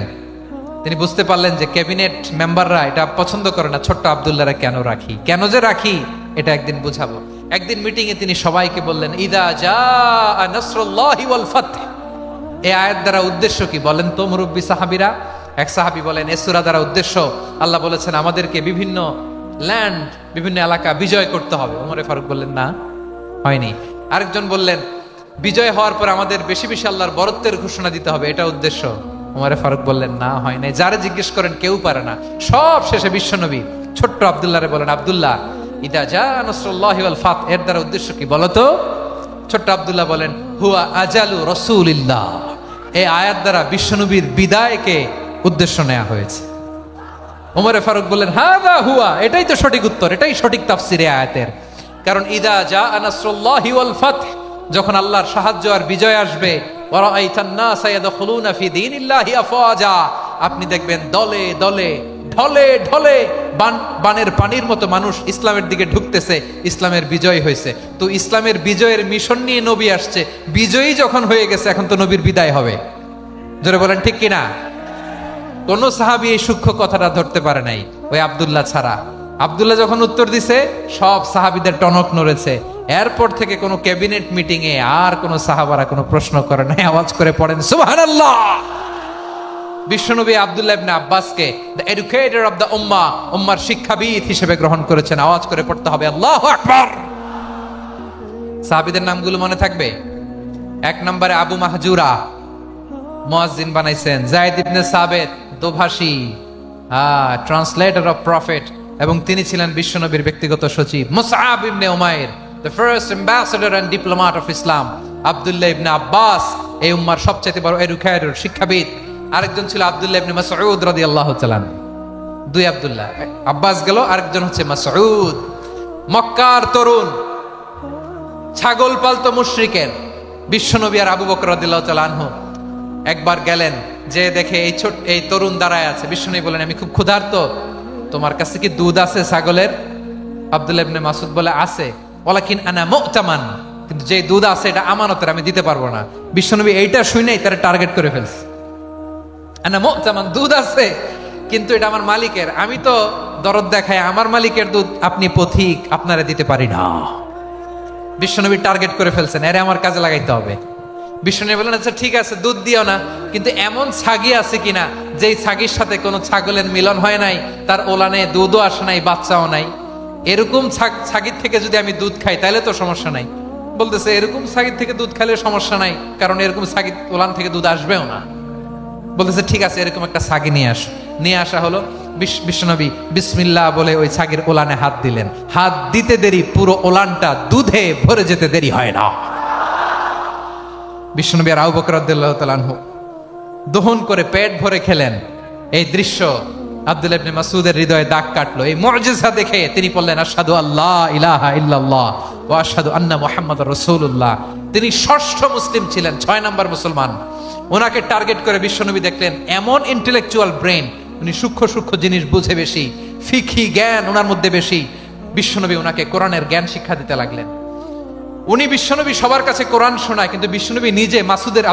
তিনি বুঝতে পারলেন যে ক্যাবিনেট মেম্বাররা এটা পছন্দ করে না, ছোট্ট আব্দুল্লাহরা কেন রাখি, কেন যে রাখি এটা একদিন বুঝাবো। একদিন মিটিং এ তিনি সবাইকে বললেন, ইদা জাআ নাসরুল্লাহি ওয়াল ফাতহ। এই আয়াত দ্বারা উদ্দেশ্য কি বলেন তো মুরব্বী সাহাবীরা? এক সাহাবী বলেন, এই সূরা দ্বারা উদ্দেশ্য আল্লাহ বলেছেন আমাদেরকে বিভিন্ন ল্যান্ড, বিভিন্ন এলাকা বিজয় করতে হবে। ওমরে ফারুক বললেন না, হয়নি। আরেকজন বললেন, বিজয় হওয়ার পর আমাদের বেশি বেশি আল্লাহর বরত্বের ঘোষণা দিতে হবে, এটা উদ্দেশ্য। ওমরে ফারুক বললেন না, হয় নাই। যারা জিজ্ঞেস করেন কেউ পারে না। সব শেষে বিশ্বনবী ছোট্ট আব্দুল্লাহরে বলেন, আব্দুল্লাহ, ইদা জা নাসরুল্লাহি ওয়াল ফাত, এর দ্বারা উদ্দেশ্য কি বলো তো? ছোট্ট আব্দুল্লাহ বলেন, হুয়া আজালু রাসূলিল্লাহ। এই আয়াত দ্বারা বিশ্বনবীর বিদায়কে উদ্দেশ্য নেওয়া হয়েছে। ওমরে ফারুক বললেন, হাযা হুয়া, এটাই তো সঠিক উত্তর, এটাই সঠিক তাফসীর এই আয়াতের। কারণ ইদা জা নাসরুল্লাহি ওয়াল ফাত, যখন আল্লাহর সাহায্য আর বিজয় আসবে, ওয়ারাআইতান নাসা ইয়াদখুলুনা ফি দীনিল্লাহি আফওয়াজা, আপনি দেখবেন দলে দলে ঢলে ঢলে বানের পানির মতো মানুষ ইসলামের দিকে ঢুকতেছে, ইসলামের বিজয় হয়েছে। তো ইসলামের বিজয়ের মিশন নিয়ে নবী আসছে, বিজয়ী যখন হয়ে গেছে এখন তো নবীর বিদায় হবে। জোরে বলেন ঠিক কিনা? কোন সাহাবী এই সূক্ষ্ম কথাটা ধরতে পারে নাই, ওই আব্দুল্লাহ ছাড়া। আব্দুল্লাহ যখন উত্তর দিছে, সব সাহাবীদের টনক নড়েছে। এরপর থেকে কোনো ক্যাবিনেট মিটিং এ আর কোন সাহাবারা কোনো প্রশ্ন করে নাই, আওয়াজ করে পড়েন সুবহানাল্লাহ। বিশ্বনবী আব্দুল্লাহ ইবনে আব্বাসকে দ্য এডুকেটর অফ দ্য উম্মাহ, উম্মার শিক্ষাবিদ হিসেবে গ্রহণ করেছেন। আওয়াজ করে পড়তে হবে আল্লাহু আকবার। সাহাবীদের নামগুলো মনে থাকবে? এক নম্বরে আবু মাহজুরা, মুয়াজ্জিন বানাইছেন। যায়েদ ইবনে সাবিত, দোভাষী, ট্রান্সলেটর অফ প্রফেট, এবং তিনি ছিলেন বিশ্বনবীর ব্যক্তিগত সচিব। মুসআব ইবনে উমাইর, the first ambassador and diplomat of Islam. আব্দুল্লাহ ইবনে আব্বাস, এই উম্মার সবচেয়ে বড় এডুকেটর, শিক্ষাবিদ। আরেকজন ছিল আব্দুল্লাহ ইবনে মাসউদ রাদিয়াল্লাহু তাআলা। দুই আব্দুল্লাহ, আব্বাস গেল, আরেকজন হচ্ছে মাসউদ। মক্কার তরুণ, ছাগল পালতো মুশরিকের। বিশ্বনবী আর আবু বকর রাদিয়াল্লাহু তাআলা আনহু একবার গেলেন, যে দেখে এই তরুণ দাঁড়ায় আছে। বিশ্বনবী বলেন, আমি খুব ক্ষুধার্ত, তোমার কাছে কি দুধ আছে ছাগলের? আব্দুল্লাহ ইবনে মাসউদ বলে, আছে। ওয়ালাকিন আনা মুতামান, কিন্তু যে দুধ আছে এটা আমানতের, আমি দিতে পারবো না। বিশ্বনবী এইটা শুনেই তারা টার্গেট করে ফেলছে। আনা মুতামান, দুধ আছে কিন্তু এটা আমার মালিকের, আমি তো দরদ দেখাই, আমার মালিকের দুধ আপনি পথিক, আপনারা দিতে পারি না। বিশ্বনবী টার্গেট করে ফেলছেন, এরে আমার কাজে লাগাইতে হবে। বিশ্বনবী বলেন, আচ্ছা ঠিক আছে, দুধ দিও না, কিন্তু এমন ছাগি আছে কিনা যেই ছাগির সাথে কোনো ছাগলের মিলন হয় নাই, তার ওলানে দুধও আসে নাই, বাচ্চাও নাই, এরকম ছাগির থেকে যদি আমি দুধ খাই তাহলে তো সমস্যা নাই। বলতেছে, এরকম ছাগির থেকে দুধ খাইলে সমস্যা নাই, কারণ এরকম ছাগির ওলান থেকে দুধ আসবেও না। বলতেছে, ঠিক আছে, এরকম একটা ছাগি নিয়ে আস। নিয়ে আসা হলো। বিশ্বনবী বিসমিল্লাহ বলে ওই ছাগির ওলানে হাত দিলেন। হাত দিতে দেরি, পুরো ওলানটা দুধে ভরে যেতে দেরি হয় না। বিশ্বনবী আর আবু বকর রাদিয়াল্লাহু তাআলা আনহু দহন করে পেট ভরে খেলেন। এই দৃশ্য আব্দুল্লাহ ইবনে মাসউদের হৃদয়ে দাগ কাটলো। এই মুজিজা দেখে তিনি বললেন, আশহাদু আল্লা ইলাহা ইল্লাল্লাহ ওয়া আশহাদু আন্না মুহাম্মাদুর রাসূলুল্লাহ। তিনি ষষ্ঠ মুসলিম ছিলেন, 6 নম্বর মুসলমান। ওনাকে টার্গেট করে বিশ্বনবী দেখলেন এমন ইন্টেলেকচুয়াল ব্রেন, উনি সূক্ষ্ম সূক্ষ্ম জিনিস বুঝে বেশি, ফিকহি জ্ঞান ওনার মধ্যে বেশি। বিশ্বনবী ওনাকে কোরআনের জ্ঞান শিক্ষা দিতে লাগলেন। উনি বিশ্বনবী সবার কাছে কোরআন শোনায়, কিন্তু বিশ্বনবী নিজে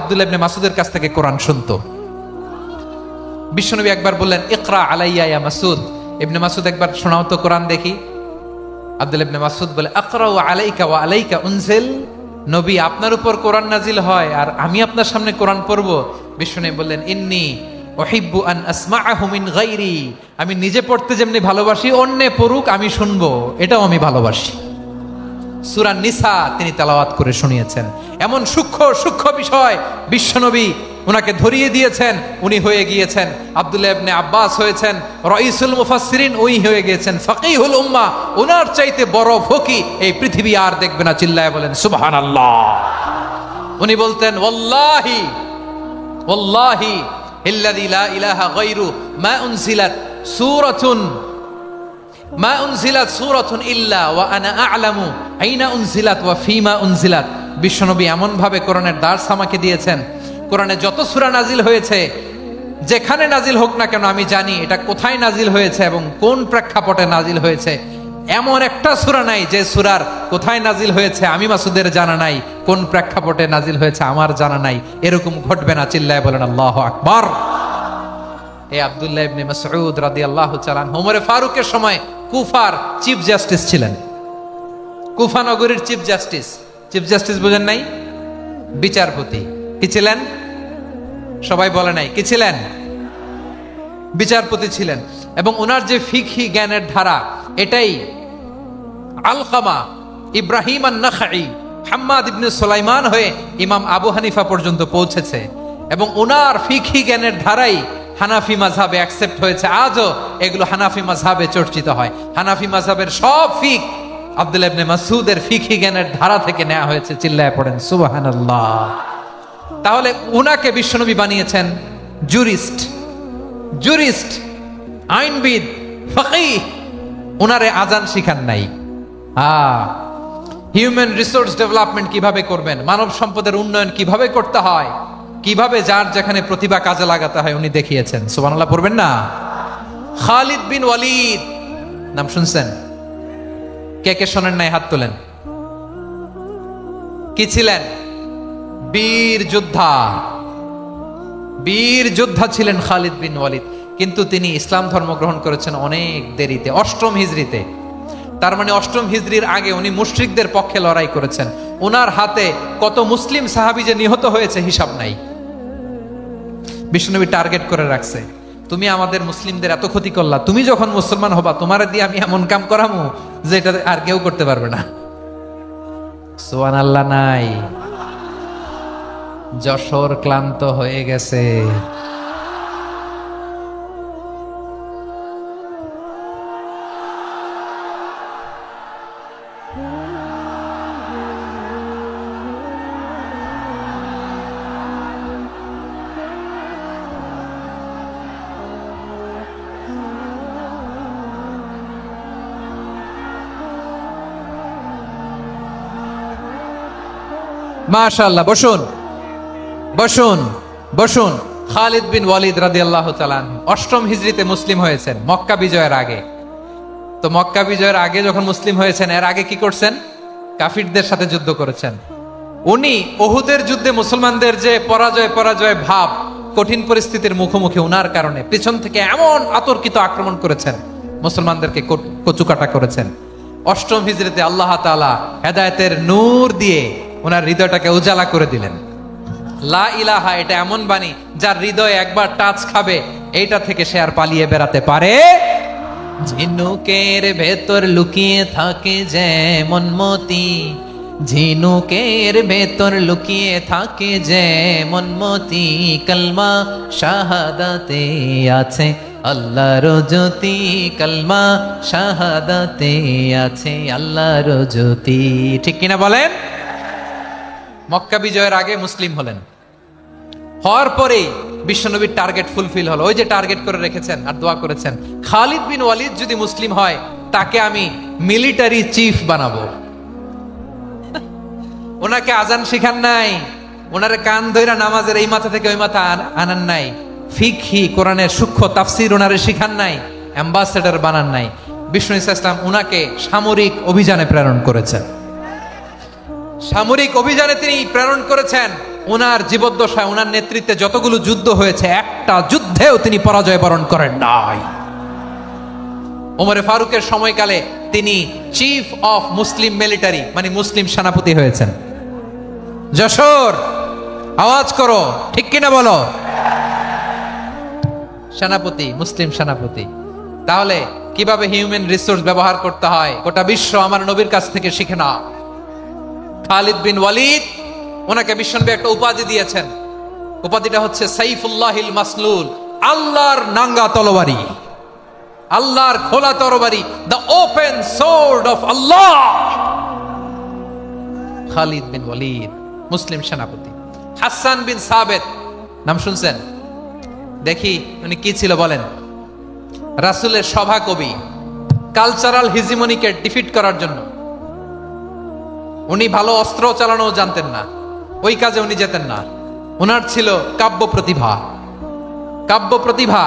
আব্দুল্লাহ ইবনে মাসউদের কাছ থেকে কোরআন শুনতো। বিশ্বনবী একবার বললেন, ইকরা আলাইয়া ইয়া মাসউদ। ইবনে মাসউদ, একবার শোনাও তো কোরআন দেখি। আব্দুল্লাহ ইবনে মাসউদ বলে, আকরাউ আলাইকা ওয়া আলাইকা উনজিল। নবী, আপনার উপর কোরআন নাজিল হয় আর আমি আপনার সামনে কোরআন পড়বো? বিশ্বনবী বললেন, ইন্নী উহিব্বু আন আসমাআহু মিন গায়রি। আমি নিজে পড়তে যেমনি ভালোবাসি, অন্যে পড়ুক আমি শুনবো, এটাও আমি ভালোবাসি। সূরা নিসা তিনি তেলাওয়াত করে শুনিয়েছেন। এমন সূক্ষ্ম সূক্ষ্ম বিষয় বিশ্বনবী উনাকে ধরিয়ে দিয়েছেন। উনি হয়ে গিয়েছেন, আব্দুল্লাহ ইবনে আব্বাস হয়েছেন রাইসুল মুফাসসিরিন, উনি হয়ে গিয়েছেন ফাকিহুল উম্মাহ। ওনার চাইতে বড় ফকি এই পৃথিবী আর দেখবে না। চিল্লায় বলেন সুবহানাল্লাহ। উনি বলতেন, ওয়াল্লাহি ওয়াল্লাহি ইল্লাযী লা ইলাহা গায়রু মা উনজিলাত সূরাতুন ইল্লা ওয়া আনা আ'লামু আইনা উনজিলাত ওয়া ফীমা উনজিলাত। বিশ্বনবী এমন ভাবে কোরআনের দার্স আমাকে দিয়েছেন, কোরআনে যত সূরা নাজিল হয়েছে, যেখানে নাজিল হোক না কেন আমি জানি এটা কোথায় নাজিল হয়েছে এবং কোন প্রেক্ষাপটে নাজিল হয়েছে। এমন একটা সূরা নাই যে সূরার কোথায় নাজিল হয়েছে আমি মাসুদের জানা নাই, কোন প্রেক্ষাপটে নাজিল হয়েছে আমার জানা নাই। এরকম ঘটবে না, চিল্লায় বলেন আল্লাহু আকবার। এই আব্দুল্লাহ ইবনে মাসউদ রাদিয়াল্লাহু তাআলা ওমরে ফারুকের সময় কুফার চিফ জাস্টিস ছিলেন। কুফা নগরীর চিফ জাস্টিস। চিফ জাস্টিস বুঝেন নাই? বিচারপতি। কি ছিলেন? সবাই বলে নাই কি ছিলেন? বিচারপতি ছিলেন। এবং ওনার যে ফিকহি জ্ঞানের ধারা, এটাই আলকামা, ইব্রাহিম আন-নাখাই, হাম্মাদ ইবনে সুলাইমান হয়ে ইমাম আবু হানিফা পর্যন্ত পৌঁছেছে। এবং ওনার ফিকহি জ্ঞানের ধারাই হানাফি মাযহাবে অ্যাকসেপ্ট হয়েছে। আজও এগুলো হানাফি মাযহাবে চর্চিত হয়। হানাফি মাযহাবের সব ফিক আব্দুল্লাহ ইবনে মাসউদের ফিকহি জ্ঞানের ধারা থেকে নেওয়া হয়েছে। চিল্লায় পড়েন সুবহানাল্লাহ। তাহলে উনাকে বিশ্বনবী বানিয়েছেন জুরিস্ট, জুরিস্ট, আইনবিদ, ফাকিহ। উনারে আজান শিখান নাই। হিউম্যান রিসোর্স ডেভেলপমেন্ট কিভাবে করবেন, মানব সম্পদের উন্নয়ন কিভাবে করতে হয়, কিভাবে যার যেখানে প্রতিভা কাজে লাগাতে হয় উনি দেখিয়েছেন। সুবহানাল্লাহ পড়বেন না? খালিদ বিন ওয়ালিদ নাম শুনছেন? কে কে শোনেন নাই হাত তোলেন। কি ছিলেন? বীর যোদ্ধা। বীর যোদ্ধা ছিলেন খালিদ বিন ওয়ালিদ। কিন্তু তিনি ইসলাম ধর্ম গ্রহণ করেছেন অনেক দেরিতে, 8ম হিজরিতে। তার মানে 8ম হিজরির আগে উনি মুশরিকদের পক্ষে লড়াই করেছেন। ওনার হাতে কত মুসলিম সাহাবী যে নিহত হয়েছে হিসাব নাই। বিশ্বনবী টার্গেট করে রাখছে, তুমি আমাদের মুসলিমদের এত ক্ষতি করলা, তুমি যখন মুসলমান হবা তোমারে দিয়ে আমি এমন কাম করামু যে এটা আর কেউ করতে পারবে না। সুবহানাল্লাহ নাই? যশোর ক্লান্ত হয়ে গেছে। মাশাআল্লাহ, বসুন বসুন বসুন। খালিদ বিন ওয়ালিদ রাদিয়াল্লাহু তাআলা 8ম হিজরিতে মুসলিম হয়েছেন, মক্কা বিজয়ের আগে। তো মক্কা বিজয়ের আগে যখন মুসলিম হয়েছেন, এর আগে কি করছেন? কাফিরদের সাথে যুদ্ধ করেছেন। উনি উহুদের যুদ্ধে মুসলমানদের যে পরাজয় ভাব, কঠিন পরিস্থিতির মুখোমুখি উনার কারণে পিছন থেকে এমন আতর্কিত আক্রমণ করেছেন, মুসলমানদেরকে কচুকাটা করেছেন। 8ম হিজরিতে আল্লাহ তাআলা হেদায়েতের নূর দিয়ে ওনার হৃদয়টাকে উজালা করে দিলেন। লা ইলাহা এটা এমন বাণী যার হৃদয়ে একবার টাচ খাবে, এইটা থেকে সে আর পালিয়ে বেড়াতে পারে। ঝিনুকের ভেতর লুকিয়ে থাকে যেমন মতি, ঝিনুকের ভেতর লুকিয়ে থাকে যেমন মতি, কলমা শাহাদাতে আছে আল্লাহর জ্যোতি, কলমা শাহাদাতে আছে আল্লাহর জ্যোতি। ঠিক কিনা বলেন? মক্কা বিজয়ের আগে মুসলিম হলেন, হওয়ার পরেই বিশ্বনবীর টার্গেট ফুলফিল হলো। ওই যে টার্গেট করে রেখেছেন আর দোয়া করেছেন, খালিদ বিন ওয়ালিদ যদি মুসলিম হয় তাকে আমি মিলিটারি চিফ বানাবো। ওনাকে আজান শিখান নাই, ওনারে কান ধইরা নামাজের এই মাথা থেকে ওই মাথা আনান নাই, ফিকহি কোরআনের সূক্ষ্ম তাফসীর ওনারে শিখান নাই, অ্যাম্বাসেডর বানান নাই। বিষ্ণু ইসলাম উনাকে সামরিক অভিযানে প্রেরণ করেছেন। সামরিক অভিযানে তিনি প্রেরণ করেছেন। ওনার জীবদ্দশায় ওনার নেতৃত্বে যতগুলো যুদ্ধ হয়েছে, একটা যুদ্ধেও তিনি পরাজয় বরণ করেন নাই। ওমরে ফারুকের সময়কালে তিনি চিফ অফ মুসলিম মিলিটারি, মানে মুসলিম সেনাপতি হয়েছেন। যশোর আওয়াজ করো, ঠিক কিনা বলো? সেনাপতি, মুসলিম সেনাপতি। তাহলে কিভাবে হিউম্যান রিসোর্স ব্যবহার করতে হয় গোটা বিশ্ব আমার নবীর কাছ থেকে শিখে না। খালিদ বিন ওয়ালিদ, ওনাকে বিশ্বনবী একটা উপাধি দিয়েছেন। উপাধিটা হচ্ছে সাইফুল্লাহিল মাসলুল, আল্লাহর নাঙ্গা তরবারি, আল্লাহর খোলা তরবারি, দ্য ওপেন সোর্ড অফ আল্লাহ। খালিদ বিন ওয়ালিদ মুসলিম সেনাপতি। হাসান বিন সাবেত নাম শুনছেন? দেখি উনি কি ছিল বলেন। রাসূলের সভা কবি, কালচারাল হিজিমনিকে ডিফিট করার জন্য। উনি ভালো অস্ত্র চালানো জানতেন না, ওই কাজে উনি যেতেন না। ওনার ছিল কাব্য প্রতিভা। কাব্য প্রতিভা,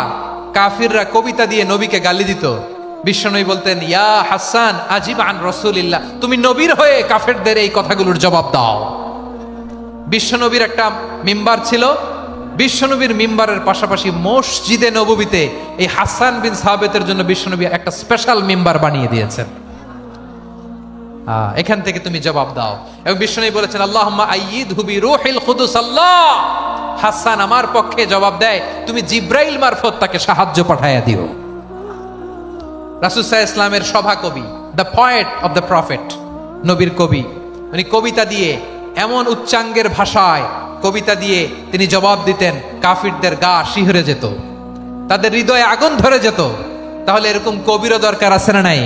কাফিররা কবিতা দিয়ে নবীকে গালি দিত, বিশ্বনবী বলতেন, ইয়া হাসান আজিব আন রাসূলিল্লাহ, তুমি নবীর হয়ে কাফেরদের এই কথাগুলোর জবাব দাও। বিশ্বনবীর একটা মিম্বার ছিল, বিশ্বনবীর মিম্বারের পাশাপাশি মসজিদে নববীতে এই হাসান বিন সাবিতের জন্য বিশ্বনবী একটা স্পেশাল মিম্বার বানিয়ে দিয়েছেন। এখান থেকে তুমি জবাব দাও। এবং বিশ্বনবী বলেছেন, আল্লাহুম্মা আইয়িদহু বিরূহিল কুদুস, আল্লাহ হাসান আমার পক্ষে জবাব দেয়, তুমি জিব্রাইল মারফত তাকে সাহায্য পাঠায়া দিও। রাসূল সাল্লাল্লাহু আলাইহি ওয়াসাল্লামের সভা কবি, the poet of the prophet, নবীর কবি, উনি কবিতা দিয়ে এমন উচ্চাঙ্গের ভাষায় কবিতা দিয়ে তিনি জবাব দিতেন, কাফিরদের গা শিহরে যেত, তাদের হৃদয়ে আগুন ধরে যেত। তাহলে এরকম কবিরও দরকার আছে না নাই?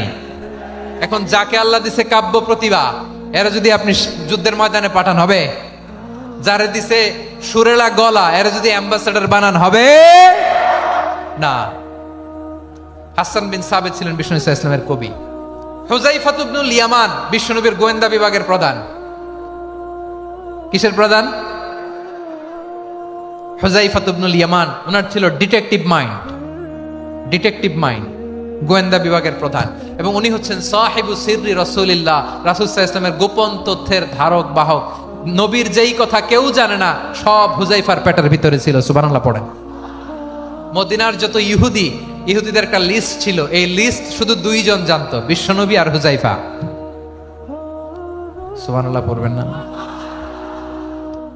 এখন যাকে আল্লাহ দিছে কাব্য প্রতিভা, এরা যদি আপনি যুদ্ধের ময়দানে পাঠান হবে? যারে দিছে সুরেলা গলা, এরা যদি অ্যাম্বাসেডর বানান হবে না। হাসান বিন সাবিত ছিলেন বিশ্বনবী সাল্লাল্লাহু আলাইহি ওয়াসাল্লামের কবি। হুযায়ফা ইবনুল ইয়ামান বিশ্বনবীর গোয়েন্দা বিভাগের প্রধান। কিসের প্রধান? হুযায়ফা ইবনুল ইয়ামান, ওনার ছিল ডিটেকটিভ মাইন্ড, গোয়েন্দা বিভাগের প্রধান। এবং উনি হচ্ছেন সাহিবু সিররি রাসূলিল্লাহ, রাসূল সাল্লাল্লাহু আলাইহি ওয়াসাল্লামের গোপন তথ্যের ধারক বাহক। নবীর যেই কথা কেউ জানে না, সব হুযায়ফার পেটের ভিতরে ছিল। সুবহানাল্লাহ পড়েন। মদিনার যত ইহুদিদের একটা লিস্ট ছিল, এই লিস্ট শুধু দুইজন জানতো, বিশ্বনবী আর হুযায়ফা। সুবহানাল্লাহ পড়বেন না?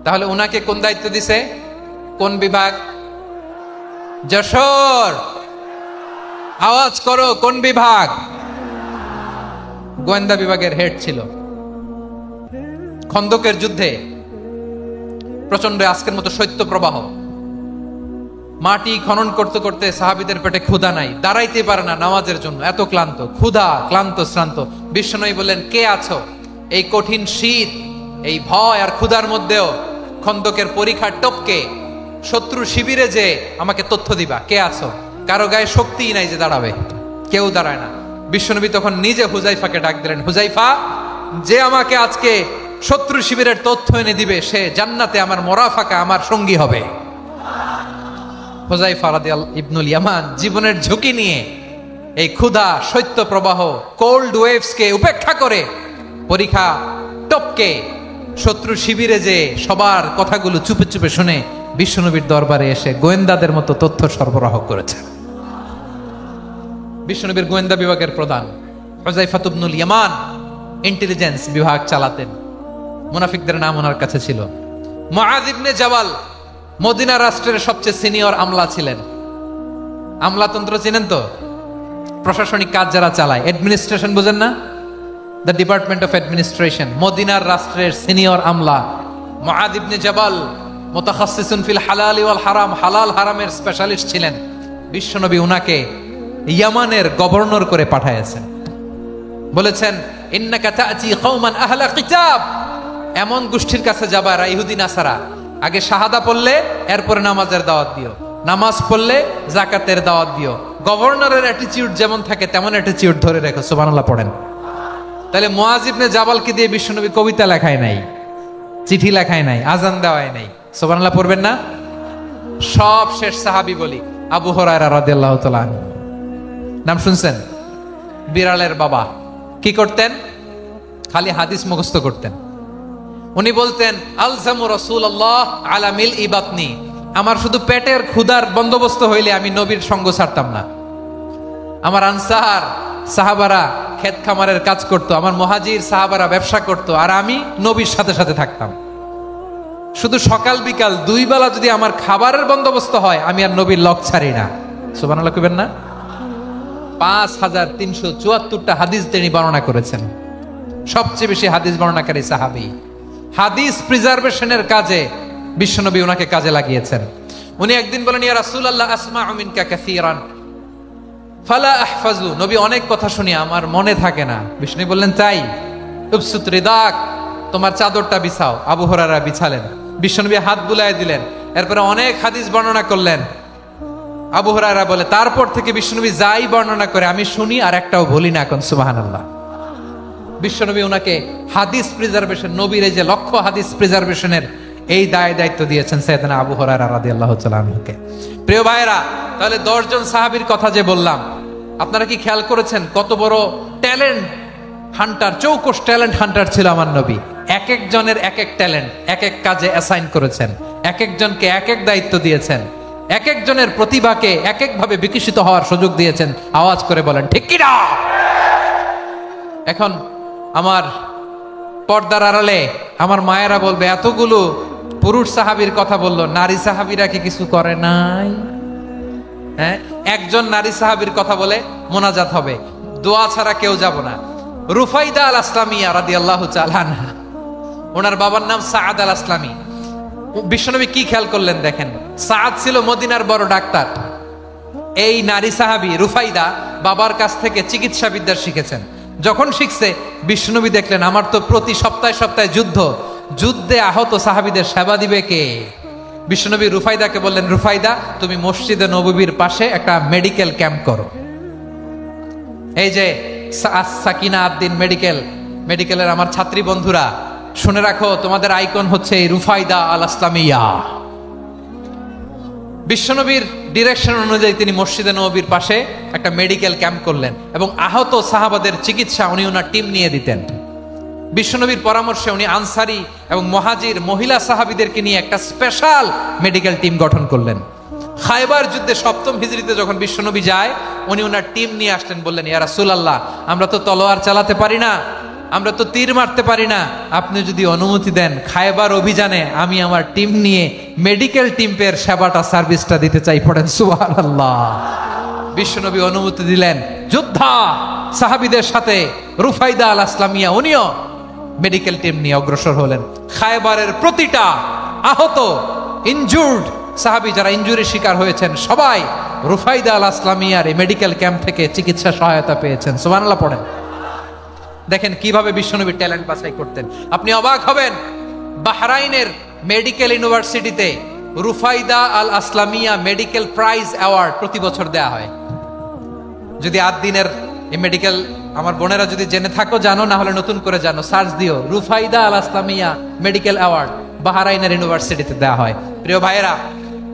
তাহলে উনাকে কোন দায়িত্ব দিছে? কোন বিভাগ? যশোর, আওয়াজ করো, কোন বিভাগ? গোয়েন্দা বিভাগের হেড ছিল। খন্দকের যুদ্ধে প্রচন্ড আজকের মতো শৈত্য প্রবাহ, মাটি খনন করতে করতে সাহাবীদের পেটে ক্ষুধা নাই, দাঁড়াইতে পারে না নামাজের জন্য, এত ক্লান্ত, ক্লান্ত শ্রান্ত। বিশ্বনবী বললেন, কে আছো? এই কঠিন শীত, এই ভয় আর ক্ষুধার মধ্যেও খন্দকের পরীক্ষার টপকে শত্রু শিবিরে যে আমাকে তথ্য দিবা, কে আছো? কারো গায়ে শক্তিই নাই যে দাঁড়াবে, কেউ দাঁড়ায় না। বিশ্বনবী তখন নিজে হুযায়ফাকে ডাক দিলেন, হুযায়ফা, যে আমাকে আজকে শত্রু শিবিরের তথ্য এনে দিবে, সে জান্নাতে আমার মোরাফাকা, আমার সঙ্গী হবে। হুযায়ফা রাদিয়াল্লাহু ইবনুল ইয়ামান জীবনের ঝুঁকি নিয়ে এই ক্ষুধা, শৈত্য প্রবাহ, কোল্ড ওয়েভসকে উপেক্ষা করে পরীক্ষা টপকে শত্রু শিবিরে যে সবার কথাগুলো চুপে চুপে শুনে বিশ্বনবীর দরবারে এসে গোয়েন্দাদের মতো তথ্য সরবরাহ করেছে। বিশ্বনবীর গোয়েন্দা বিভাগের প্রধান হুযায়ফা ইবনুল ইয়ামান ইন্টেলিজেন্স বিভাগ চালাতেন। মুনাফিকদের নাম ওনার কাছে ছিল। মুআয ইবনে জাবাল মদিনা রাষ্ট্রের সবচেয়ে সিনিয়র আমলা ছিলেন। আমলাতন্ত্র চিনেন তো? প্রশাসনিক কাজ যারা চালায়, অ্যাডমিনিস্ট্রেশন বুঝেন না? The department of administration. মদিনার রাষ্ট্রের সিনিয়র আমলা মুআয ইবনে জাবাল মুতাখাসসিসুন ফিল হালাল ওয়াল হারাম, হালাল হারামের স্পেশালিস্ট ছিলেন। বিশ্বনবী উনাকে ইয়ামানের গভর্নর করে পাঠাইছেন। বলেছেন, ইন্নাকা তা'তি কওমান আহলা কিতাব, এমন গোষ্ঠীর কাছে যাবা এরা ইহুদি নাসারা, আগে শাহাদা পড়লে এরপরে নামাজের দাওয়াত দিও, নামাজ পড়লে যাকাতের দাওয়াত দিও। গভর্নরের অ্যাটিটিউড যেমন থাকে তেমন অ্যাটিটিউড ধরে রেখো। সুবহানাল্লাহ পড়েন। তাহলে মুআয ইবনে জাবালকে দিয়ে বিশ্বনবী কবিতা লেখায় নাই, চিঠি লেখায় নাই, আজান দেওয়ায় নাই। সুবহানাল্লাহ পড়বেন না? সব শেষ সাহাবী বলি আবু হুরায়রা রাদিয়াল্লাহু তাআলা আনহু, নাম শুনছেন? বিড়ালের বাবা। কি করতেন? খালি হাদিস মুখস্থ করতেন। উনি বলতেন, আলজামু রাসূলুল্লাহ আলা মিল ইবাতনি, আমার শুধু পেটের ক্ষুধার বন্দোবস্ত হইলে আমি নবীর সঙ্গ ছাড়তাম না। আমার আনসার সাহাবারা ক্ষেত খামারের কাজ করত, আমার মুহাজির সাহাবারা ব্যবসা করত, আর আমি নবীর সাথে সাথে থাকতাম। শুধু সকাল বিকাল দুই বেলা যদি আমার খাবারের বন্দোবস্ত হয়, আমি আর নবীর লক ছাড়ি না। সুবহানাল্লাহ কইবেন না? 5374টা হাদিস তিনি বর্ণনা করেছেন। সবচেয়ে বেশি হাদিস বর্ণনাকারী সাহাবী। হাদিস প্রিজার্ভেশনের কাজে বিশ্বনবী ওনাকে কাজে লাগিয়েছেন। উনি একদিন বলেন, ইয়া রাসূলুল্লাহ আসমাউ মিনকা কাসীরান ফালা আহফাজু, নবী অনেক কথা শুনি আমার মনে থাকে না। বিষ্ণু বললেন, তাই? উবসুত রিদাক, তোমার চাদরটা বিছাও। আবু হুরায়রা বিছালেন, বিশ্বনবী হাত বুলায় দিলেন, এরপরে অনেক হাদিস বর্ণনা করলেন। আবু হুরায়রা বলে, তারপর থেকে বিশ্বনবী যাই বর্ণনা করে আমি শুনি আর একটাও ভুলি না। এখন সুবহানাল্লাহ। বিশ্বনবী ওনাকে হাদিস প্রিজার্ভেশন, নবীর এই যে লক্ষ্য হাদিস প্রিজার্ভেশনের এই দায়িত্ব দিয়েছেন সাইয়েদনা আবু হুরায়রা রাদিয়াল্লাহু তাআলা আনহুকে। প্রিয় ভাইরা, তাহলে 10 জন সাহাবীর কথা যে বললাম, আপনারা কি খেয়াল করেছেন কত বড় ট্যালেন্ট হান্টার, চৌকস ট্যালেন্ট হান্টার ছিল আমার নবী। এক একজনের এক এক ট্যালেন্ট, এক এক কাজে অ্যাসাইন করেছেন, এক একজনকে এক এক দায়িত্ব দিয়েছেন, এক একজনের প্রতিভাকে এক এক ভাবে বিকশিত হওয়ার সুযোগ দিয়েছেন। আওয়াজ করে বলেন ঠিক কি না? এখন আমার পর্দার আড়ালে আমার মায়েরা বলবে, এতগুলো পুরুষ সাহাবীর কথা বললো, নারী সাহাবীরা কি কিছু করে নাই? হ্যাঁ, একজন নারী সাহাবীর কথা বলে মোনাজাত হবে, দোয়া ছাড়া কেউ যাব না। রুফাইদা আল আসলামিয়া রাদিয়াল্লাহু তাআলা আনহা, ওনার বাবার নাম সাআদ আল আসলামি। বিশ্বনবী কি খেয়াল করলেন দেখেন, সাআদ ছিল মদিনার বড় ডাক্তার। এই নারী সাহাবী রুফাইদা বাবার কাছ থেকে চিকিৎসা বিদ্যা শিখেছেন। যখন শিখছে, বিশ্বনবী দেখলেন আমার তো প্রতি সপ্তাহে সপ্তাহে যুদ্ধে আহত সাহাবীদের সেবা দিবে কে? বিশ্বনবী রুফাইদাকে বললেন, রুফাইদা তুমি মসজিদে নববীর পাশে একটা মেডিকেল ক্যাম্প করো। এই যে সাকিনা আদ্দিন মেডিকেলের আমার ছাত্রী বন্ধুরা, শুনে রাখো, তোমাদের আইকন হচ্ছে এই রুফাইদা আল আসলামিয়া। বিশ্বনবীর ডিরেকশন অনুযায়ী তিনি মসজিদে নববীর পাশে একটা মেডিকেল ক্যাম্প করলেন এবং আহত সাহাবাদের চিকিৎসা উনি ওনার টিম নিয়ে দিতেন। বিশ্বনবীর পরামর্শে উনি আনসারি এবং মুহাজির মহিলা সাহাবীদেরকে নিয়ে একটা স্পেশাল মেডিকেল টিম গঠন করলেন। খায়বার যুদ্ধে 7ম হিজরিতে যখন বিশ্বনবী যায়, উনি ওনার টিম নিয়ে আসলেন, বললেন, ইয়া রাসূলুল্লাহ, আমরা তো তলোয়ার চালাতে পারি না, আমরা তো তীর মারতে পারি না, আপনি যদি অনুমতি দেন খায়বার অভিযানে আমি আমার টিম নিয়ে মেডিকেল টিমের সেবাটা সার্ভিসটা দিতে চাই। পড়েন সুবহানাল্লাহ। বিশ্বনবী অনুমতি দিলেন, যোদ্ধা সাহাবীদের সাথে রুফাইদা আল আসলামিয়া উনিও মেডিকেল টিম নিয়ে অগ্রসর হলেন। খায়বারের প্রতিটা আহত ইনজুর্ড সাহাবী যারা ইনজুরি শিকার হয়েছেন, সবাই রুফাইদা আল আসলামিয়ার এই মেডিকেল ক্যাম্প থেকে চিকিৎসা সহায়তা পেয়েছেন। সুবহানাল্লাহ পড়েন। দেখেন কিভাবে বিশ্বনবী ট্যালেন্ট বাছাই করতেন। আপনি অবাক হবেন, বাহরাইনের মেডিকেল ইউনিভার্সিটিতে রুফাইদা আল আসলামিয়া মেডিকেল প্রাইজ অ্যাওয়ার্ড প্রতি বছর দেয়া হয়। যদি আদ্দিনের এই মেডিকেল আমার বোনেরা যদি জেনে থাকো জানো, না হলে নতুন করে জানো, সার্চ দিও, রুফাইদা আল আসলামিয়া মেডিকেল অ্যাওয়ার্ড বাহরাইনের ইউনিভার্সিটিতে দেয়া হয়। প্রিয় ভাইয়েরা,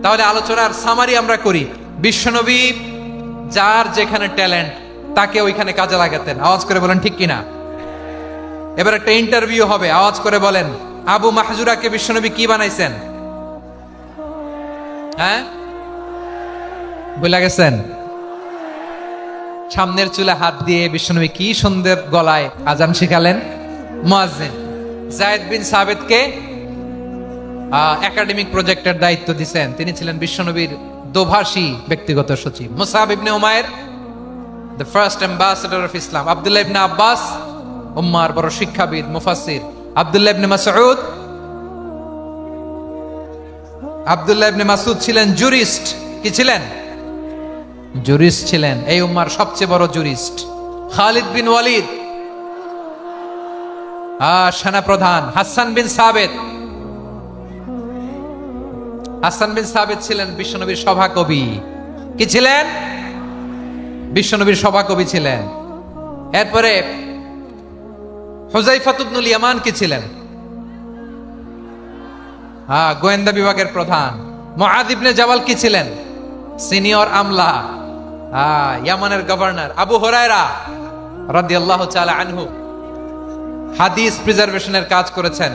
তাহলে আলোচনার সামারি আমরা করি। বিশ্বনবী যার যেখানে ট্যালেন্ট তাকে ওইখানে কাজে লাগাতেন। আওয়াজ করে বলেন ঠিক কিনা? এবার একটা ইন্টারভিউ হবে, আওয়াজ করে বলেন, আবু মাহজুরাকে বিশ্বনবী কি বানাইছেন? হ্যাঁ, ভুলে গেছেন? সামনের চুলে হাত দিয়ে বিশ্বনবী কি সুন্দর গলায় আজান শিখালেন। মুয়াজ্জিন। যায়েদ বিন সাবিতকে একাডেমিক প্রজেক্টের দায়িত্ব দিয়েছেন, তিনি ছিলেন বিশ্বনবীর দোভাষী ব্যক্তিগত সচিব। মুসআব ইবনে Umair, the first ambassador of Islam. Abdullah ইবনে আব্বাস, উম্মার বড় শিক্ষাবিদ মুফাসসির। আব্দুল্লাহ ইবনে মাসউদ ছিলেন জুরিস্ট। কি ছিলেন? জুরিস্ট ছিলেন, এই উম্মার সবচেয়ে বড় জুরিস্ট। খালিদ বিন ওয়ালিদ, সেনাপ্রধান। হাসান বিন সাবিত ছিলেন বিশ্বনবীর সভাকবি। কি ছিলেন? বিশ্বনবীর সভাকবি ছিলেন। এরপরে হুযায়ফা ইবনুল ইয়ামান কি ছিলেন? গোয়েন্দা বিভাগের প্রধান। মুআয ইবনে জাবাল কি ছিলেন? সিনিয়র আমলা, ইয়ামানের গভর্নর। আবু হুরায়রা রাদিয়াল্লাহু তাআলা আনহু হাদিস প্রিজার্ভেশনের কাজ করেছেন।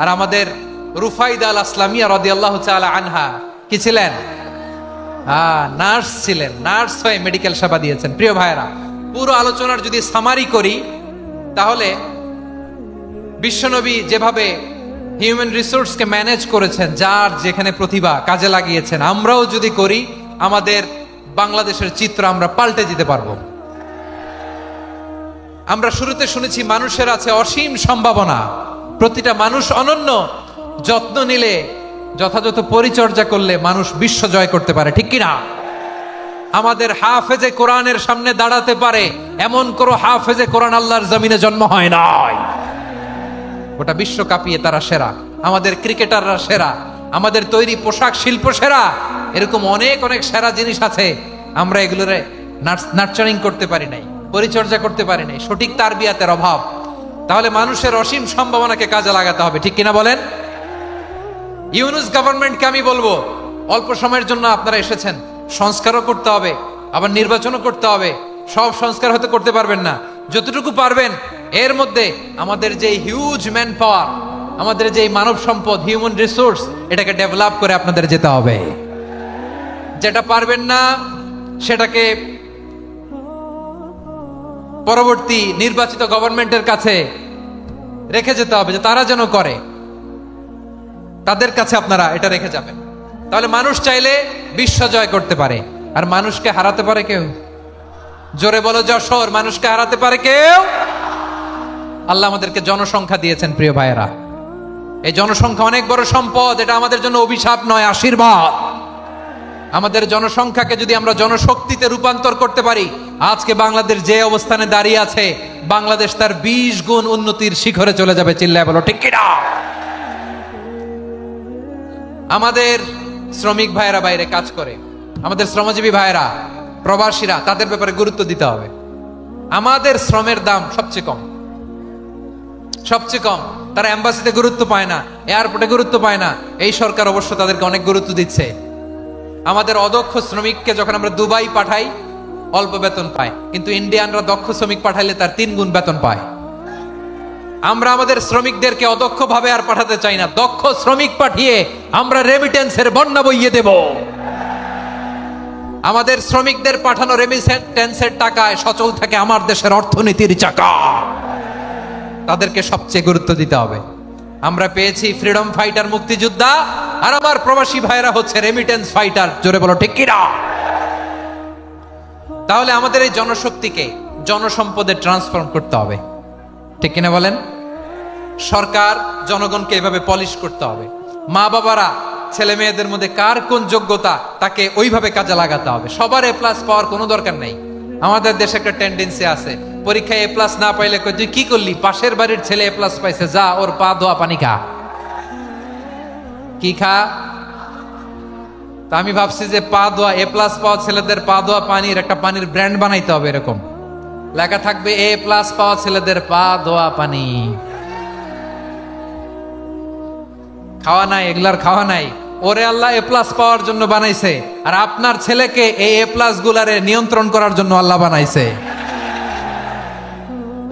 আর আমাদের রুফাইদা আল আসলামিয়া রাদিয়াল্লাহু তাআলা আনহা কি ছিলেন? নার্স ছিলেন। নার্স হয়ে মেডিকেল সেবা দিয়েছেন। প্রিয় ভাইয়েরা, পুরো আলোচনার যদি সামারি করি, তাহলে বিশ্বনবী যেভাবে হিউম্যান রিসোর্সকে ম্যানেজ করেছেন, যার যেখানে প্রতিভা কাজে লাগিয়েছেন, আমরাও যদি করি, আমাদের বাংলাদেশের চিত্র আমরা পাল্টে দিতে পারবো। আমরা শুরুতে শুনেছি মানুষের আছে অসীম সম্ভাবনা, প্রতিটা মানুষ অনন্য, যত্ন নিলে, যথাযথ পরিচর্যা করলে মানুষ বিশ্ব জয় করতে পারে। ঠিক কিনা? আমাদের হাফেজে কোরআনের সামনে দাঁড়াতে পারে এমন কোন হাফেজে কোরআন আল্লাহর জমিনে জন্ম হয় নাই। গোটা বিশ্ব কাঁপিয়ে তারা সেরা। আমাদের ক্রিকেটাররা সেরা, আমাদের তৈরি পোশাক শিল্প সেরা। এরকম অনেক অনেক সেরা জিনিস আছে, আমরা এগুলোর নার্চারিং করতে পারি নাই, পরিচর্যা করতে পারি নাই, সঠিক তারবিয়াতের অভাব। তাহলে মানুষের অসীম সম্ভাবনাকে কাজে লাগাতে হবে। ঠিক কিনা বলেন? ইউনুস গভর্নমেন্টকে আমি বলবো, অল্প সময়ের জন্য আপনারা এসেছেন, সংস্কারও করতে হবে, আবার নির্বাচনও করতে হবে, সব সংস্কার হয়তো করতে পারবেন না, যতটুকু পারবেন এর মধ্যে আমাদের যে হিউজ ম্যান পাওয়ার, আমাদের যে মানব সম্পদ, হিউম্যান রিসোর্স, এটাকে ডেভেলপ করে আপনাদের যেতে হবে। যেটা পারবেন না সেটাকে পরবর্তী নির্বাচিত গভর্নমেন্টের কাছে রেখে যেতে হবে, যে তারা যেন করে, তাদের কাছে আপনারা এটা রেখে যাবেন। তাহলে মানুষ চাইলে বিশ্ব জয় করতে পারে, আর মানুষকে হারাতে পারে কেউ? জোরে বলো যশোর, মানুষকে হারাতে পারে কেউ? আল্লাহ আমাদেরকে জনসংখ্যা দিয়েছেন প্রিয় ভাইয়েরা। এই জনসংখ্যা অনেক বড় সম্পদ, এটা আমাদের জন্য অভিশাপ নয়, আশীর্বাদ। আমাদের জনসংখ্যাকে যদি আমরা জনশক্তিতে রূপান্তর করতে পারি, আজকে বাংলাদেশ যে অবস্থানে দাঁড়িয়ে আছে, বাংলাদেশ তার 20 গুণ উন্নতির শিখরে চলে যাবে। চিল্লায় বলো ঠিক কিনা? আমাদের শ্রমিক ভাইয়েরা বাইরে কাজ করে, আমাদের শ্রমজীবী ভাইয়েরা, প্রবাসীরা, তাদের ব্যাপারে গুরুত্ব দিতে হবে। আমাদের শ্রমের দাম সবচেয়ে কম, সবচেয়ে কম। তারা এম্বাসিতে গুরুত্ব পায় না, এয়ারপোর্টে গুরুত্ব পায় না। এই সরকার অবশ্য তাদেরকে অনেক গুরুত্ব দিচ্ছে। আমাদের অদক্ষ শ্রমিককে যখন আমরা দুবাই পাঠাই, অল্প বেতন পায়, কিন্তু ইন্ডিয়ানরা দক্ষ শ্রমিক পাঠাইলে তার 3 গুণ বেতন পায়। আমরা আমাদের শ্রমিকদেরকে অদক্ষ ভাবে আর পাঠাতে চাই না, দক্ষ শ্রমিক পাঠিয়ে আমরা রেমিটেন্সের বন্যা বইয়ে দেব। আমাদের শ্রমিকদের পাঠানো রেমিটেন্সের টাকায় সচল থাকে আমার দেশের অর্থনীতির চাকা। তাদেরকে সবচেয়ে গুরুত্ব দিতে হবে। আমরা পেয়েছি ফ্রিডম ফাইটার, মুক্তিযোদ্ধা, আর আমার প্রবাসী ভাইরা হচ্ছে রেমিটেন্স ফাইটার। জোরে বলো ঠিক কিনা? তাহলে আমাদের এই জনশক্তিকে জনসম্পদে ট্রান্সফর্ম করতে হবে, ঠিক কিনা বলেন? সরকার জনগণকে এভাবে পলিশ করতে হবে। মা বাবারা ছেলে মেয়েদের মধ্যে কার কোন যোগ্যতা, তাকে ওইভাবে কাজে লাগাতে হবে। সবার এ প্লাস পাওয়ার কোনো দরকার নাই। আমাদের দেশে একটা টেন্ডেন্সি আছে, পরীক্ষায় এ প্লাস না পাইলে কই তুই কি করলি, পাশের বাড়ির ছেলে এ প্লাস পাইছে, যা ওর পা ধোয়া পানি খা। কি খা? তা আমি ভাবছি যে পা ধোয়া, এ প্লাস পাওয়া ছেলেদের পা ধোয়া পানির একটা পানির ব্র্যান্ড বানাইতে হবে, এরকম লেখা থাকবে, এ প্লাস পাওয়া ছেলেদের পা ধোয়া পানি। খাওয়া নাই, এগুলার খাওয়া নাই। ওরে আল্লাহ এ প্লাস পাওয়ার জন্য বানাইছে, আর আপনার ছেলেকে এই এ প্লাস গুলারে নিয়ন্ত্রণ করার জন্য আল্লাহ বানাইছে।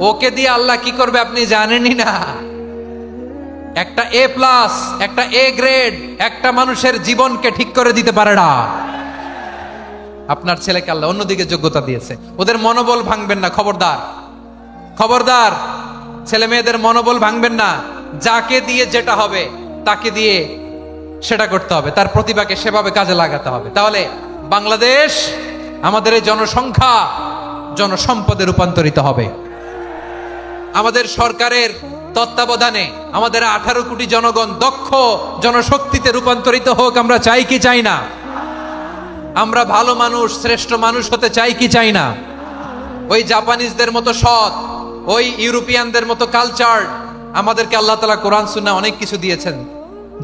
ওকে দিয়ে আল্লাহ কি করবে আপনি জানেনই না। একটা এ প্লাস, একটা এ গ্রেড একটা মানুষের জীবনকে ঠিক করে দিতে পারে না। আপনার ছেলেকে আল্লাহ অন্যদিকে যোগ্যতা দিয়েছে। ওদের মনোবল ভাঙবেন না, খবরদার, খবরদার। ছেলে মেয়েদের মনোবল ভাঙবেন না। যাকে দিয়ে যেটা হবে তাকে দিয়ে সেটা করতে হবে, তার প্রতিভাকে সেভাবে কাজে লাগাতে হবে। তাহলে বাংলাদেশ, আমাদের এই জনসংখ্যা জনসম্পদে রূপান্তরিত হবে। আমাদের সরকারের তত্ত্বাবধানে আমাদের 18 কোটি জনগণ দক্ষ জনশক্তিতে রূপান্তরিত হোক, আমরা চাই কি চাই না? আমরা ভালো মানুষ, শ্রেষ্ঠ মানুষ হতে চাই কি চাই না? ওই জাপানিজদের মতো সৎ, ওই ইউরোপিয়ানদের মতো কালচার, আমাদেরকে আল্লাহ তাআলা কোরআন সুন্নাহ অনেক কিছু দিয়েছেন।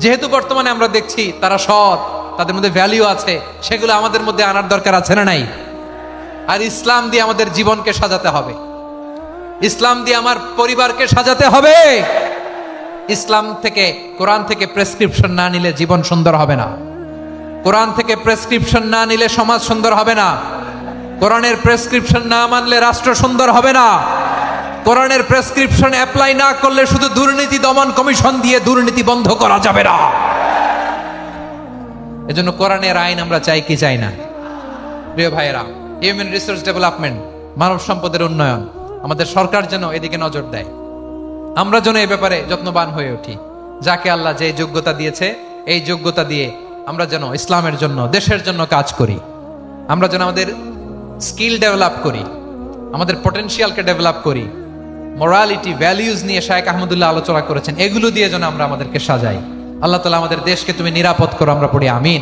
যেহেতু বর্তমানে আমরা দেখছি তারা সৎ, তাদের মধ্যে ভ্যালু আছে, সেগুলো আমাদের মধ্যে আনার দরকার আছে না নাই? আর ইসলাম দিয়ে আমাদের জীবনকে সাজাতে হবে, ইসলাম দিয়ে আমার পরিবারকে সাজাতে হবে। ইসলাম থেকে, কোরআন থেকে প্রেসক্রিপশন না নিলে জীবন সুন্দর হবে না। কোরআন থেকে প্রেসক্রিপশন না নিলে সমাজ সুন্দর হবে না। কোরআনের প্রেসক্রিপশন না মানলে রাষ্ট্র সুন্দর হবে না। কোরআনের প্রেসক্রিপশন অ্যাপ্লাই না করলে শুধু দুর্নীতি দমন কমিশন দিয়ে দুর্নীতি বন্ধ করা যাবে না। এজন্য কোরআনের আইন আমরা চাই কি চাই না? প্রিয় ভাইয়েরা, হিউম্যান রিসোর্স ডেভেলপমেন্ট, মানব সম্পদের উন্নয়ন, আমাদের সরকার যেন এদিকে নজর দেয়। আমরা যেন এই ব্যাপারে যত্নবান হয়ে উঠি। যাকে আল্লাহ যে যোগ্যতা দিয়েছে, এই যোগ্যতা দিয়ে আমরা যেন ইসলামের জন্য, দেশের জন্য কাজ করি। আমরা যেন আমাদের স্কিল ডেভেলপ করি, আমাদের পটেনশিয়ালকে ডেভেলপ করি। মোরালিটি, ভ্যালিউজ নিয়ে শায়েখ আহমদুল্লাহ আলোচনা করেছেন, এগুলো দিয়ে যেন আমরা আমাদেরকে সাজাই। আল্লাহ তাআলা আমাদের দেশকে তুমি নিরাপদ করো, আমরা পড়ি আমিন।